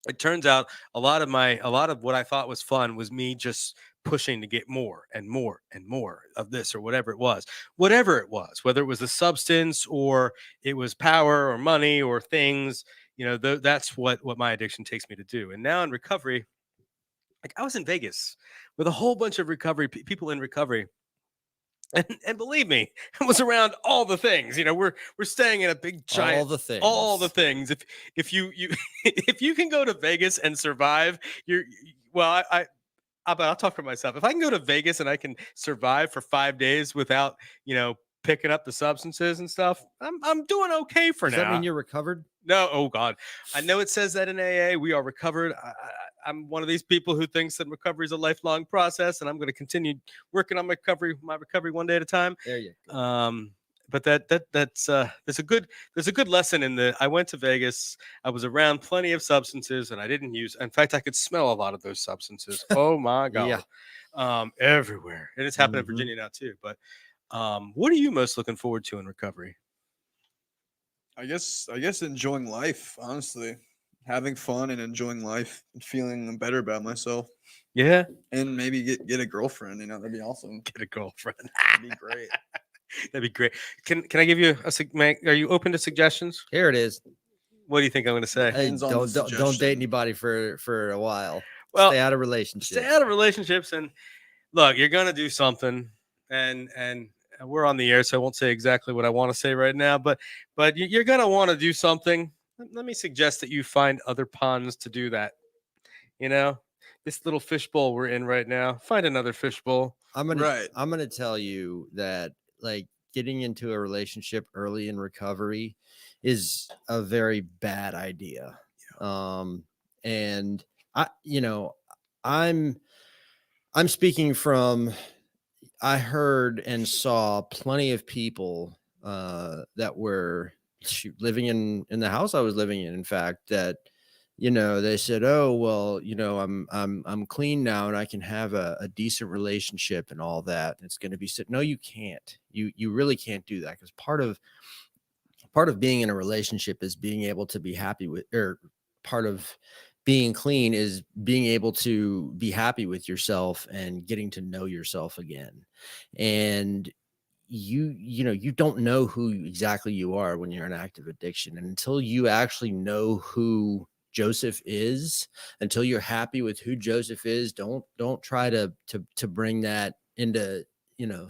It turns out a lot of what I thought was fun was me just pushing to get more and more and more of this or whatever it was, whether it was a substance or it was power or money or things. That's what my addiction takes me to do. And now in recovery. I was in Vegas with a whole bunch of recovery people in recovery, and believe me, I was around all the things. We're staying in a big giant all the things. If you if you can go to Vegas and survive, I'll talk for myself. If I can go to Vegas and I can survive for 5 days without picking up the substances and stuff, I'm doing okay for now. Does that mean you're recovered? No, oh God, I know it says that in AA. We are recovered. I'm one of these people who thinks that recovery is a lifelong process, and I'm going to continue working on my recovery one day at a time. There you go. But there's a good lesson in the. I went to Vegas. I was around plenty of substances, and I didn't use. In fact, I could smell a lot of those substances. Oh my God, everywhere. And it's happened in Virginia now too. But what are you most looking forward to in recovery? I guess enjoying life, honestly. Having fun and enjoying life and feeling better about myself. Yeah. And maybe get a girlfriend, that'd be awesome. Get a girlfriend. That'd be great. That'd be great. Can I give you are you open to suggestions? Here it is. What do you think I'm going to say? Hey, don't date anybody for a while. Well, stay out of relationships. And look, you're going to do something, and we're on the air, so I won't say exactly what I want to say right now, but you're going to want to do something. Let me suggest that you find other ponds to do that. This little fishbowl we're in right now, find another fishbowl. I'm gonna tell you that getting into a relationship early in recovery is a very bad idea. And I'm speaking from, I heard and saw plenty of people that were living in the house I was living in fact, that you know, they said, "Oh, well, you know, I'm clean now and I can have a decent relationship and all that. It's going to be no, you can't. You really can't do that because part of being in a relationship is being able to be happy with, or part of being clean is being able to be happy with yourself and getting to know yourself again. And you know, you don't know who exactly you are when you're in active addiction. And until you actually know who Joseph is, until you're happy with who Joseph is, don't try to bring that into, you know,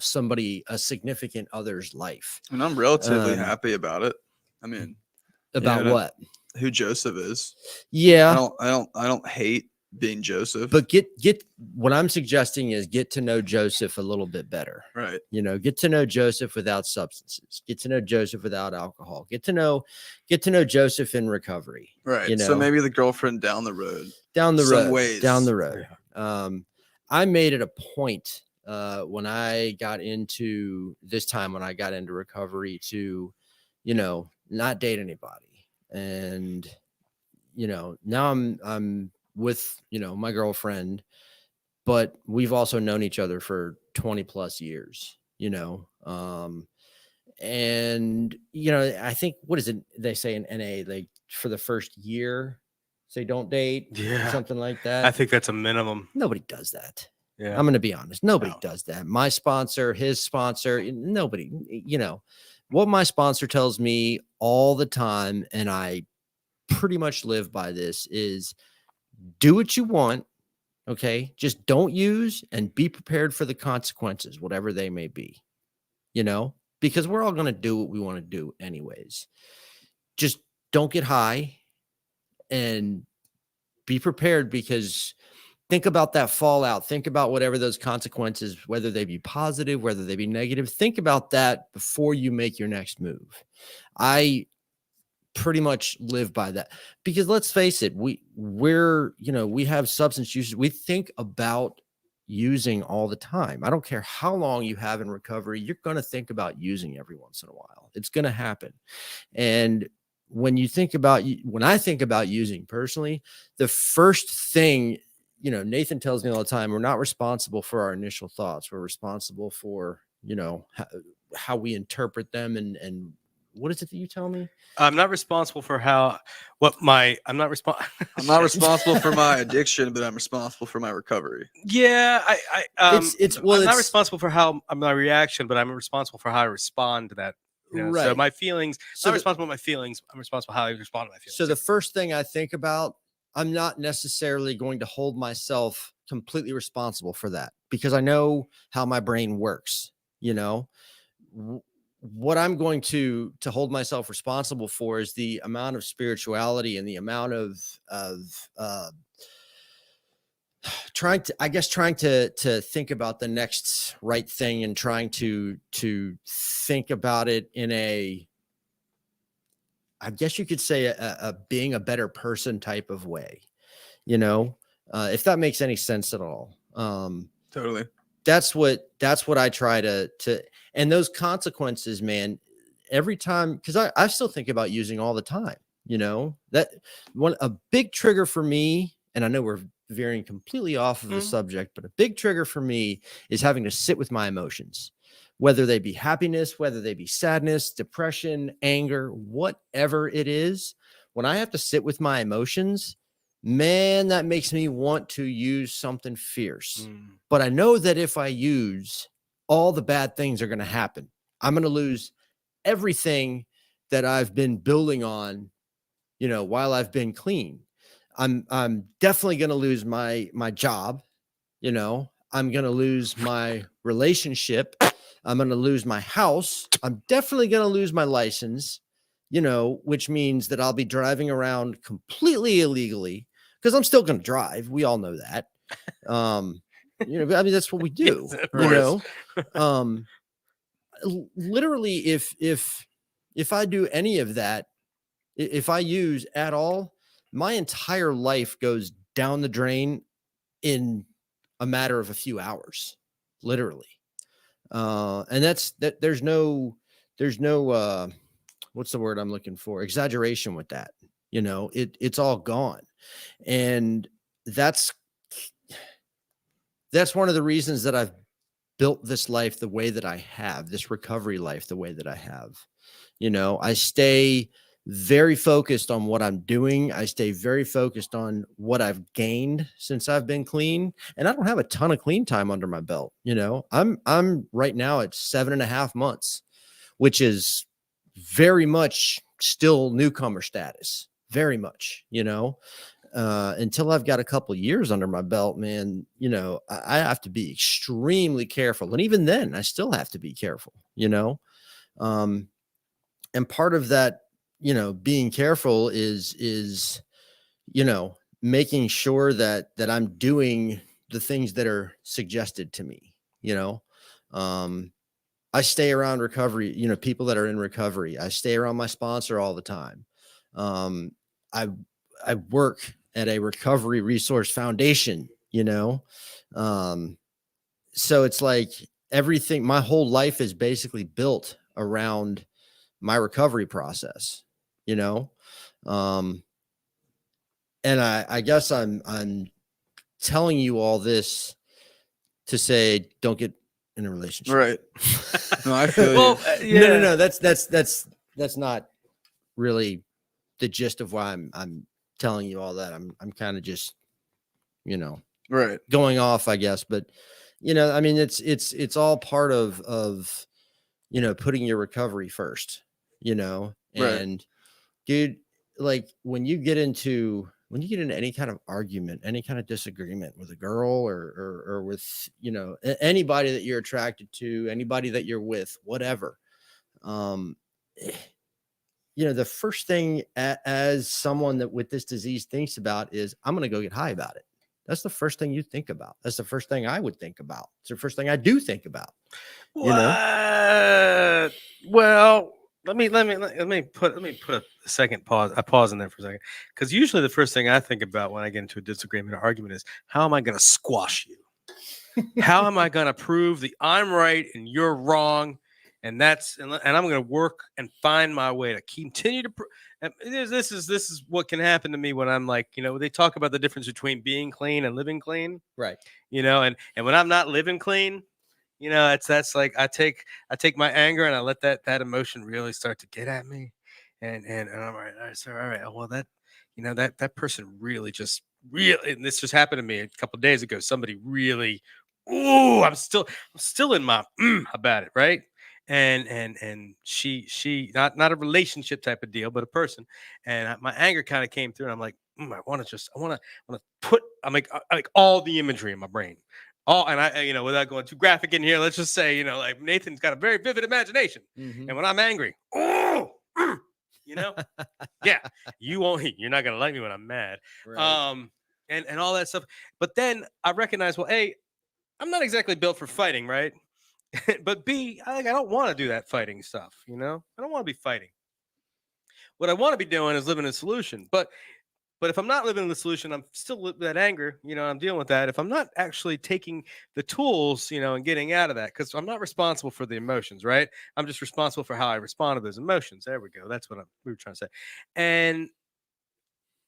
a significant other's life. And I'm relatively Um, happy about it. I mean, about Yeah. what? who Joseph is. Yeah. I don't hate being Joseph. But what I'm suggesting is get to know Joseph a little bit better. right. You know, get to know Joseph without substances, get to know Joseph without alcohol, get to know Joseph in recovery. Right. You know, So maybe the girlfriend down the road. down the some road, ways. down the road. I made it a point when I got into recovery to, you know, not date anybody. And, you know, now I'm with, you know, my girlfriend, but we've also known each other for 20 plus years, you know. And you know, I think, what is it they say in NA, like for the first year say don't date, Yeah. something like I that. think that's a minimum. Nobody does that. Yeah. I'm going to be honest, nobody No. does that. My sponsor, his sponsor, nobody, you know, what my sponsor tells me all the time, and I pretty much live by this, is do what you want. Okay. Just don't use, and be prepared for the consequences, whatever they may be, you know, because we're all going to do what we want to do anyways. Just don't get high and be prepared, because think about that fallout. Think about whatever those consequences, whether they be positive, whether they be negative. Think about that before you make your next move. I pretty much live by that, because let's face it, we're, you know, we have substance use. We think about using all the time. I don't care how long you have in recovery, you're going to think about using every once in a while. It's going to happen. And when I think about using personally, the first thing, you know, Nathan tells me all the time, we're not responsible for our initial thoughts. We're responsible for, you know, how we interpret them. And what is it that you tell me? I'm not responsible for I'm not responsible for my addiction, but I'm responsible for my recovery. Yeah, I'm not it's responsible for how my reaction, but I'm responsible for how I respond to that. You know? So right. my feelings, not responsible for my feelings. I'm responsible for how I respond to my feelings. So the first thing I think about, I'm not necessarily going to hold myself completely responsible for that, because I know how my brain works. You know, what I'm going to hold myself responsible for is the amount of spirituality and the amount of trying to think about the next right thing, and trying to think about it in a, I guess you could say, a being a better person type of way, you know, if that makes any sense at all. Totally. That's what I try to, and those consequences, man, every time, because I still think about using all the time, you know, that a big trigger for me, and I know we're veering completely off of the subject, but a big trigger for me is having to sit with my emotions, whether they be happiness, whether they be sadness, depression, anger, whatever it is. When I have to sit with my emotions, man, that makes me want to use something fierce. But I know that if I use, all the bad things are going to happen. I'm going to lose everything that I've been building on, you know, while I've been clean. I'm definitely going to lose my job. You know, I'm going to lose my relationship. I'm going to lose my house. I'm definitely going to lose my license, you know, which means that I'll be driving around completely illegally, because I'm still going to drive. We all know that. You know, I mean, that's what we do, Yes, you know. Literally, if I do any of that, if I use at all, my entire life goes down the drain in a matter of a few hours, literally. And there's no what's the word I'm looking for? Exaggeration with that, You know, it's all gone. And that's one of the reasons that I've built this life the way that I have, this recovery life the way that I have. You know, I stay very focused on what I'm doing. I stay very focused on what I've gained since I've been clean. And I don't have a ton of clean time under my belt. You know, I'm right now at 7.5 months, which is very much still newcomer status, very much, you know. Until I've got a couple years under my belt, man, you know, I have to be extremely careful. And even then I still have to be careful, you know? And part of that, you know, being careful is, you know, making sure that I'm doing the things that are suggested to me, you know? I stay around recovery, you know, people that are in recovery. I stay around my sponsor all the time. I work at a recovery resource foundation, you know? So it's like everything, my whole life is basically built around my recovery process, you know? And I guess I'm telling you all this to say, don't get in a relationship. Right. No, I feel you. Well, yeah. No. That's not really the gist of why I'm telling you all that. I'm kind of just, you know, Right. going off, I guess. But, you know, I mean, it's all part of, you know, putting your recovery first, you know, Right. and dude, like when you get into any kind of argument, any kind of disagreement with a girl or with, you know, anybody that you're attracted to, anybody that you're with, whatever, you know, the first thing as someone that with this disease thinks about is I'm going to go get high about it. That's the first thing you think about. That's the first thing I would think about. It's the first thing I do think about. You know? Well, let me put a second pause. I pause in there for a second, because usually the first thing I think about when I get into a disagreement or argument is how am I going to squash you? How am I going to prove that I'm right and you're wrong? And I'm going to work and find my way to continue to. This is what can happen to me when I'm like, you know, they talk about the difference between being clean and living clean, Right. you know, and when I'm not living clean, you know, that's like I take my anger and I let that emotion really start to get at me, and I'm all right, sir, all right. Oh, well, that, you know, that person really and this just happened to me a couple of days ago. Somebody really, I'm still in my about it, right? And she not a relationship type of deal, but a person, and my anger kind of came through, and I'm like, I want to put, I'm like all the imagery in my brain. Oh, and I, you know, without going too graphic in here, let's just say, you know, like Nathan's got a very vivid imagination. Mm-hmm. And when I'm angry, you know, yeah, you're not going to like me when I'm mad. Right. And all that stuff. But then I recognize, well, A, I'm not exactly built for fighting, right? But B, I don't want to do that fighting stuff, you know? I don't want to be fighting. What I want to be doing is living a solution. But if I'm not living in the solution, I'm still with that anger, you know, I'm dealing with that. If I'm not actually taking the tools, you know, and getting out of that, because I'm not responsible for the emotions, right? I'm just responsible for how I respond to those emotions. There we go. That's what we were trying to say. And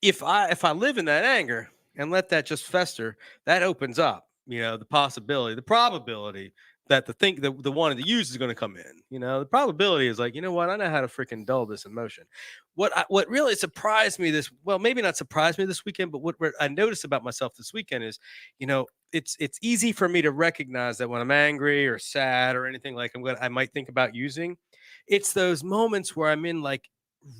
if I live in that anger and let that just fester, that opens up, you know, the possibility, the probability that the one to use is going to come in. You know, the probability is like, you know what, I know how to freaking dull this emotion. What really surprised me well, maybe not surprised me this weekend, but what I noticed about myself this weekend is, you know, it's easy for me to recognize that when I'm angry or sad or anything, like I might think about using. It's those moments where I'm in like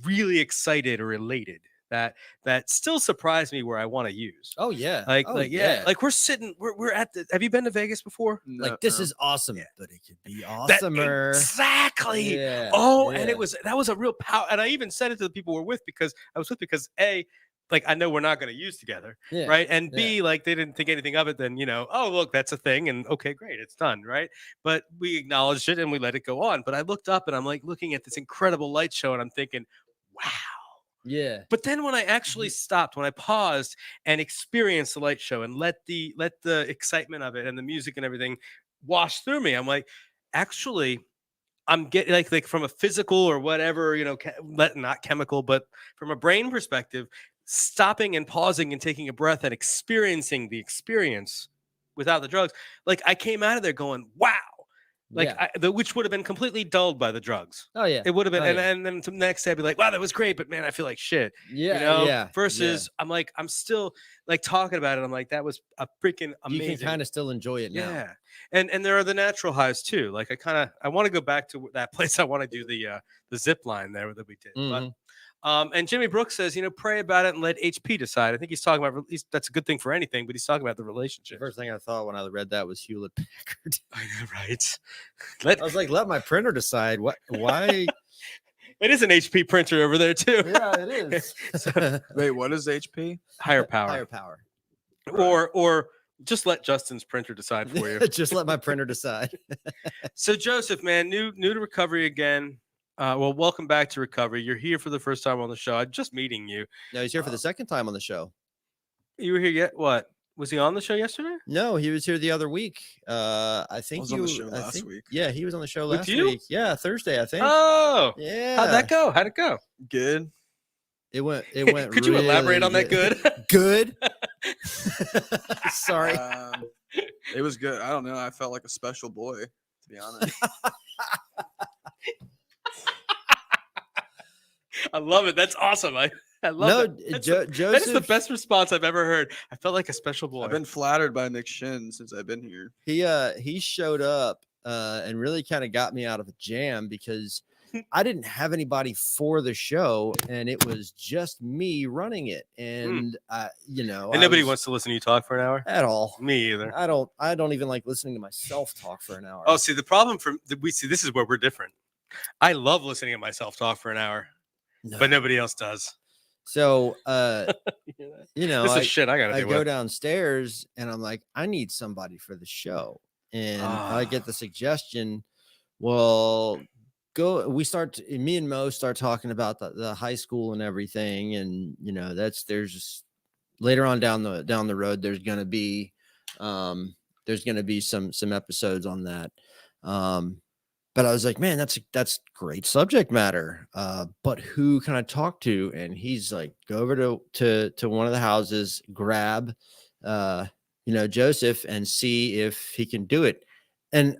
really excited or elated that still surprise me where I want to use. Oh yeah. Yeah, like we're at the. Have you been to Vegas before? Like this is awesome, but it could be awesomer. Exactly. Yeah. Oh, yeah. and that was a real power. And I even said it to the people we're with because A, like I know we're not going to use together, Yeah. right? And B, like they didn't think anything of it. Then, you know, oh look, that's a thing, and okay, great, it's done, right? But we acknowledged it and we let it go on. But I looked up and I'm like looking at this incredible light show, and I'm thinking, wow. Yeah. But then when I actually stopped, when I paused and experienced the light show and let the excitement of it and the music and everything wash through me, I'm like, actually, I'm getting like from a physical or whatever, not chemical, but from a brain perspective, stopping and pausing and taking a breath and experiencing the experience without the drugs. Like I came out of there going, wow. Like Yeah. which would have been completely dulled by the drugs. Oh yeah. It would have been, Oh, and, yeah. and then the next day I'd be like, wow, that was great, but man, I feel like shit. Yeah. Yeah. Versus I'm like, I'm still like talking about it. I'm like, that was a freaking amazing. You can kind of still enjoy it now. Yeah. And there are the natural highs too. Like I want to go back to that place. I want to do the zip line there that we did. Mhm. But and Jimmy Brooks says, pray about it and let HP decide. I think he's talking about that's a good thing for anything, but he's talking about the relationship. The first thing I thought when I read that was Hewlett Packard. I know, right? I was like, let my printer decide. What? Why? It is an HP printer over there too. Yeah, it is. Wait, what is HP? Higher power. Higher power. Or just let Justin's printer decide for you. Just let my printer decide. So Joseph, man, new to recovery again. Well, welcome back to recovery. You're here for the first time on the show. I'm just meeting you. No, he's here for the second time on the show. You were here yet? What? Was he on the show yesterday? No, he was here the other week. I think was on the show last week. Yeah, he was on the show With last you? week. Yeah, Thursday, I think. Oh, yeah. how'd that go? How'd it go? Good. It went. Could you elaborate on that good? Good. Sorry. It was good. I don't know. I felt like a special boy, to be honest. I love it. That's awesome. I love it. Joseph. That is the best response I've ever heard. I felt like a special boy. I've been flattered by Nick Shin since I've been here. He showed up and really kind of got me out of a jam because I didn't have anybody for the show and it was just me running it. And and nobody wants to listen to you talk for an hour at all. Me either. I don't even like listening to myself talk for an hour. Oh, see, the problem this is where we're different. I love listening to myself talk for an hour, but nobody else does. So, this is shit I gotta do. I go downstairs and I'm like, I need somebody for the show. And I get the suggestion, well, me and Mo start talking about the high school and everything. And, there's just later on down the road, there's going to be some episodes on that. But I was like, man, that's great subject matter. But who can I talk to? And he's like, go over to one of the houses, grab, Joseph, and see if he can do it. And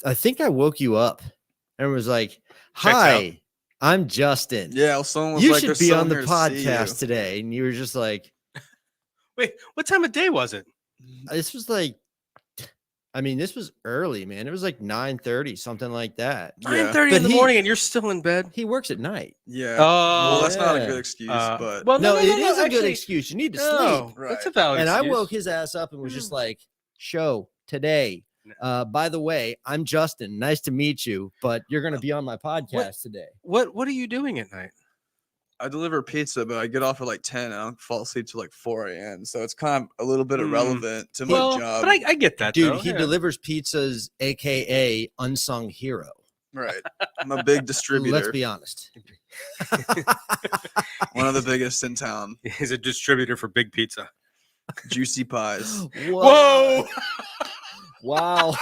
I think I woke you up and was like, hi, I'm Justin. Yeah, someone was you like, should be on the podcast today. And you were just like, wait, what time of day was it? This was like, this was early, man. It was like 9:30, something like that. 9:30 in the morning, and you're still in bed. He works at night. Yeah. Oh, well, that's not a good excuse. But no, it is a good excuse. You need to sleep. Right. That's a valid and excuse. I woke his ass up and was just like, "Show today. By the way, I'm Justin. Nice to meet you. But you're going to be on my podcast today." What are you doing at night? I deliver pizza, but I get off at like 10 and I don't fall asleep till like 4 a.m. So it's kind of a little bit irrelevant to my job. But I get that, dude. Though. He delivers pizzas, aka unsung hero. Right. I'm a big distributor. Let's be honest. One of the biggest in town. He's a distributor for big pizza. Juicy pies. Whoa. Wow.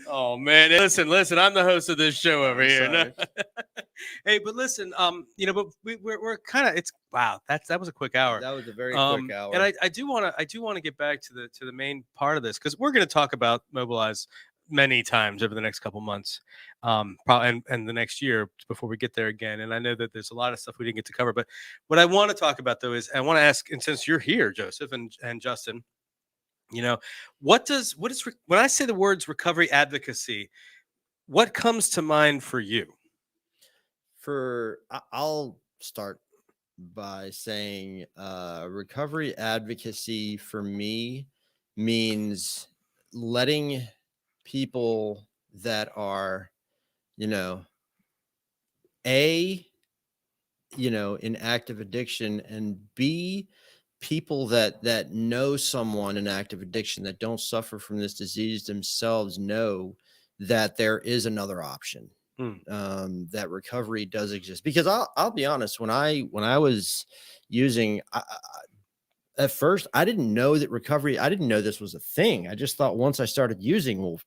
Oh man, listen, I'm the host of this show over here. Hey, but listen, but we're kind of that was a quick hour. That was a very quick hour. And I do want to get back to the main part of this because we're going to talk about Mobilize many times over the next couple months, probably and the next year before we get there again. And I know that there's a lot of stuff we didn't get to cover, but what I want to talk about though is I want to ask, and since you're here, Joseph and Justin. What is when I say the words recovery advocacy, what comes to mind for you? I'll start by saying recovery advocacy for me means letting people that are, in active addiction, and B, people that know someone in active addiction that don't suffer from this disease themselves know that there is another option, that recovery does exist. Because I'll be honest, when I was using, at first I didn't know that recovery, I didn't know this was a thing. I just thought once I started using, well,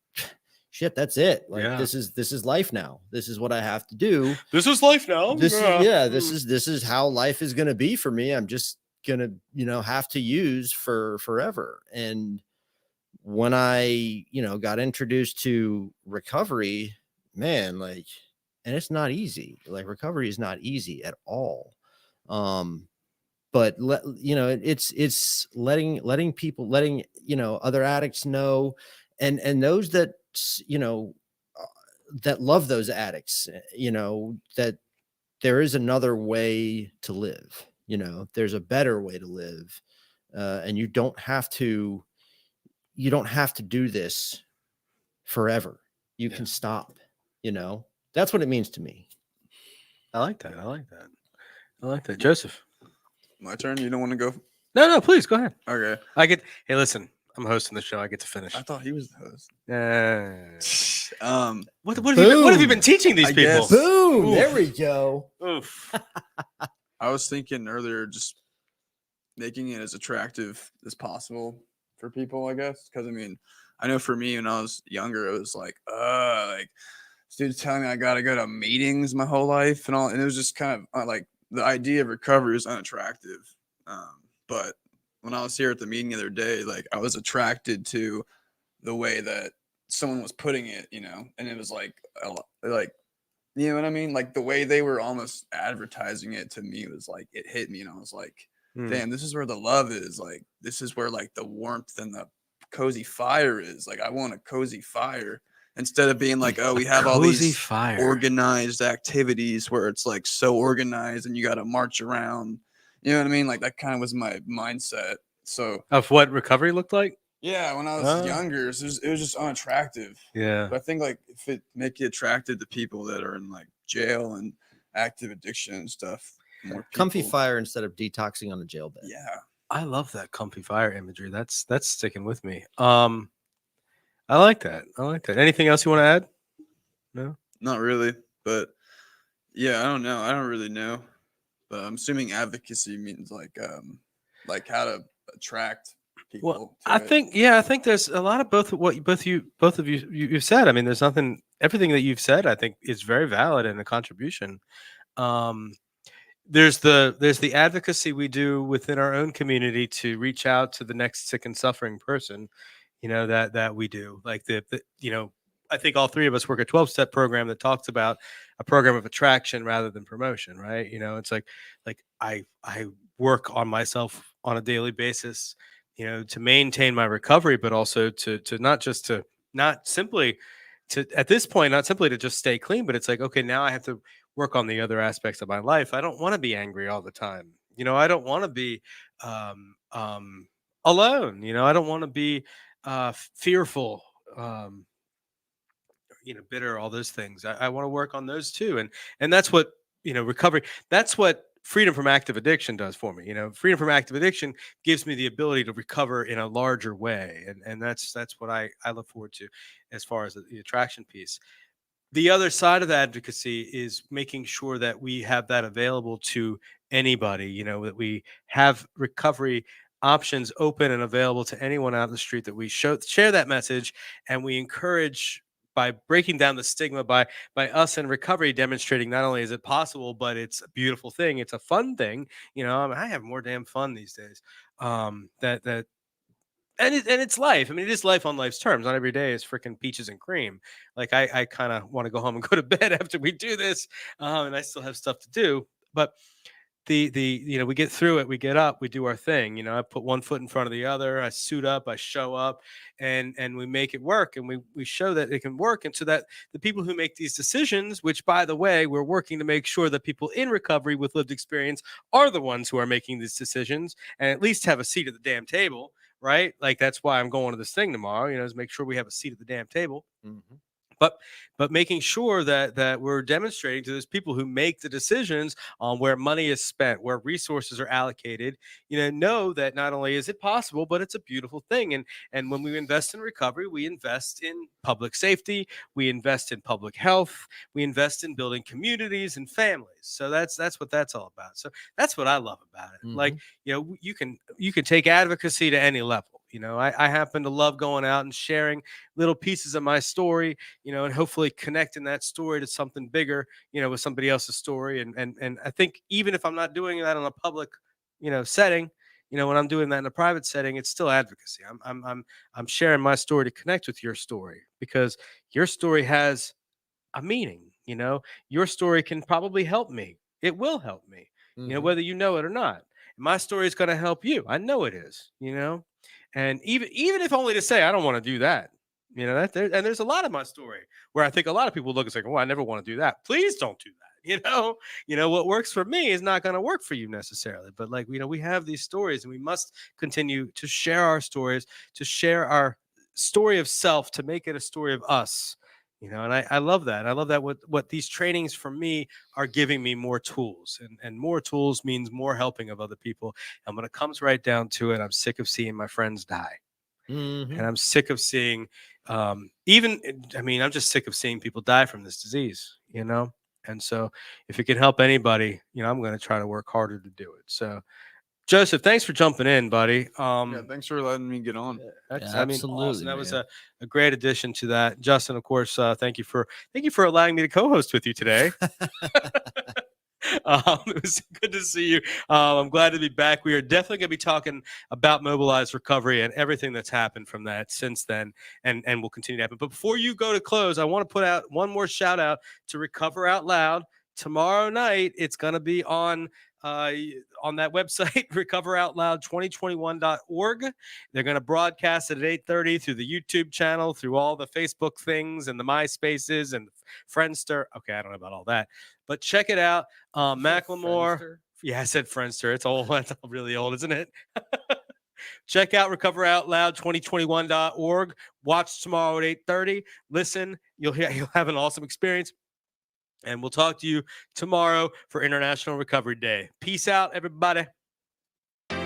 shit, that's it. Like Yeah. this is life now. This is what I have to do. This is life now. This is how life is going to be for me. I'm just going to, have to use for forever. And when I, got introduced to recovery, man, like, and it's not easy. Like recovery is not easy at all. But it's letting people, other addicts know, and those that, that love those addicts, that there is another way to live, there's a better way to live. And you don't have to do this forever. You can stop, that's what it means to me. I like that. I like that. Joseph. My turn. You don't want to go? No, please go ahead. Okay. Hey, listen, I'm hosting the show. I get to finish. I thought he was the host. What have you been teaching these people? guess. Boom. Oof. There we go. Oof. I was thinking earlier, just making it as attractive as possible for people, I guess. Because I know for me when I was younger, it was like this dude's telling me I gotta go to meetings my whole life and all, and it was just kind of like the idea of recovery is unattractive. But when I was here at the meeting the other day, like I was attracted to the way that someone was putting it, and it was like you know what I mean? Like the way they were almost advertising it to me was like, it hit me, and I was like, damn, this is where the love is. Like, this is where like the warmth and the cozy fire is. Like, I want a cozy fire instead of being like, oh, we have all these organized activities where it's like so organized and you got to march around. You know what I mean? Like that kind of was my mindset. So of what recovery looked like? Yeah, when I was younger, it was just unattractive. Yeah. But I think like if it make you attracted to people that are in like jail and active addiction and stuff, more people. Comfy fire instead of detoxing on a jail bed. Yeah. I love that comfy fire imagery. That's sticking with me. I like that. Anything else you want to add? No? Not really. But yeah, I don't know. I don't really know. But I'm assuming advocacy means like how to attract people. Well, I think there's a lot of both of you've said. I mean, there's nothing. Everything that you've said, I think, is very valid and a contribution. There's the advocacy we do within our own community to reach out to the next sick and suffering person. That we do. Like I think all three of us work a 12-step program that talks about a program of attraction rather than promotion, right? It's like I work on myself on a daily basis, to maintain my recovery, but also to not simply to just stay clean, but it's like, okay, now I have to work on the other aspects of my life. I don't want to be angry all the time. I don't want to be alone. I don't want to be fearful, bitter, all those things. I want to work on those too. And that's what, recovery, that's what freedom from active addiction does for me. Freedom from active addiction gives me the ability to recover in a larger way. And that's what I look forward to as far as the attraction piece. The other side of the advocacy is making sure that we have that available to anybody, that we have recovery options open and available to anyone out in the street, that we share that message, and we encourage by breaking down the stigma, by us in recovery demonstrating not only is it possible, but it's a beautiful thing. It's a fun thing. I have more damn fun these days. And it's life. I mean, it is life on life's terms. Not every day is freaking peaches and cream. Like I kind of want to go home and go to bed after we do this. And I still have stuff to do, but we get through it, we get up, we do our thing. I put one foot in front of the other, I suit up, I show up, and we make it work, and we show that it can work. And so that the people who make these decisions, which by the way, we're working to make sure that people in recovery with lived experience are the ones who are making these decisions and at least have a seat at the damn table, right? Like that's why I'm going to this thing tomorrow, is make sure we have a seat at the damn table. Mm-hmm. But making sure that we're demonstrating to those people who make the decisions on where money is spent, where resources are allocated, know that not only is it possible, but it's a beautiful thing. And when we invest in recovery, we invest in public safety, we invest in public health, we invest in building communities and families. So that's what that's all about. So that's what I love about it. Mm-hmm. Like, you can take advocacy to any level. You know, I happen to love going out and sharing little pieces of my story, you know, and hopefully connecting that story to something bigger, you know, with somebody else's story. And I think even if I'm not doing that in a public, you know, setting, you know, when I'm doing that in a private setting, it's still advocacy. I'm sharing my story to connect with your story, because your story has a meaning. You know, your story can probably help me. It will help me, you know, whether you know it or not. My story is going to help you. I know it is, you know, and even if only to say, I don't want to do that, you know, and there's a lot of my story where I think a lot of people look and say, well, I never want to do that. Please don't do that. You know, what works for me is not going to work for you necessarily. But like, you know, we have these stories and we must continue to share our stories, to share our story of self, to make it a story of us. You know, and I love that. I love that what these trainings for me are giving me more tools, and more tools means more helping of other people. And when it comes right down to it, I'm sick of seeing my friends die. And I'm sick of seeing, I'm just sick of seeing people die from this disease, you know? And so if it can help anybody, you know, I'm going to try to work harder to do it. So Joseph, thanks for jumping in, buddy. Yeah, thanks for letting me get on. That's, Yeah, I mean, awesome. absolutely, That was man. a great addition to that. Justin, of course, thank you for allowing me to co-host with you today. It was good to see you. I'm glad to be back. We are definitely going to be talking about Mobilize Recovery and everything that's happened from that since then, and will continue to happen. But before you go to close, I want to put out one more shout out to Recover Out Loud. Tomorrow night, it's going to be on that website, recoveroutloud2021.org. They're going to broadcast it at 8:30 through the YouTube channel, through all the Facebook things and the MySpaces and Friendster. Okay, I don't know about all that, but check it out. Macklemore. Friendster? Yeah, I said Friendster. It's old. That's really old, isn't it? Check out recoveroutloud2021.org. Watch tomorrow at 8:30. Listen, you'll have an awesome experience. And we'll talk to you tomorrow for International Recovery Day. Peace out, everybody. Here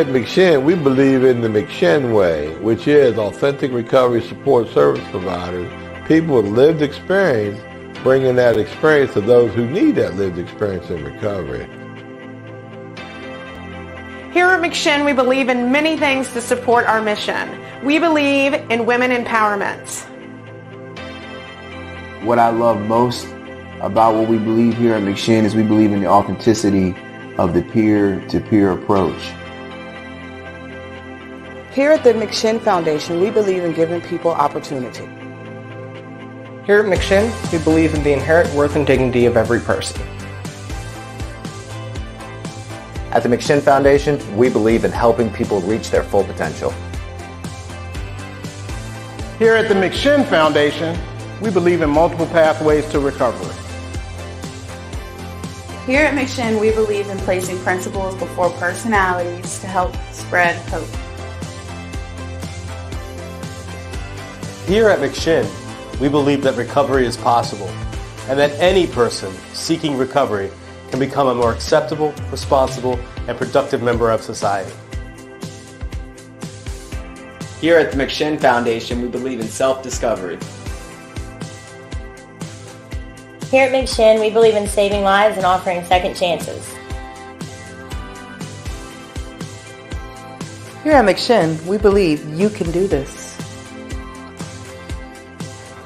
at McShin, we believe in the McShin way, which is authentic recovery support service providers, people with lived experience, bringing that experience to those who need that lived experience in recovery. Here at McShin, we believe in many things to support our mission. We believe in women empowerment. What I love most about what we believe here at McShin is we believe in the authenticity of the peer-to-peer approach. Here at the McShin Foundation, we believe in giving people opportunity. Here at McShin, we believe in the inherent worth and dignity of every person. At the McShin Foundation, we believe in helping people reach their full potential. Here at the McShin Foundation, we believe in multiple pathways to recovery. Here at McShin, we believe in placing principles before personalities to help spread hope. Here at McShin, we believe that recovery is possible and that any person seeking recovery can become a more acceptable, responsible, and productive member of society. Here at the McShin Foundation, we believe in self-discovery. Here at McShin, we believe in saving lives and offering second chances. Here at McShin, we believe you can do this.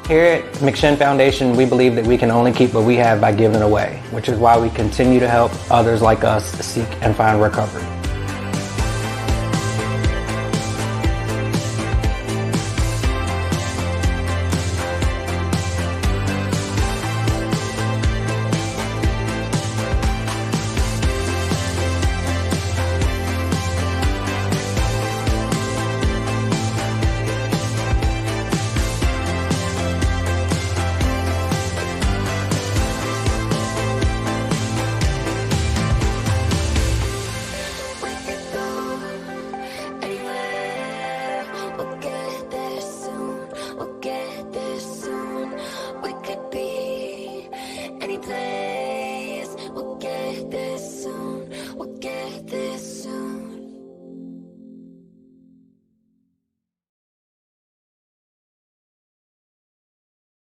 Here at McShin Foundation, we believe that we can only keep what we have by giving away, which is why we continue to help others like us seek and find recovery.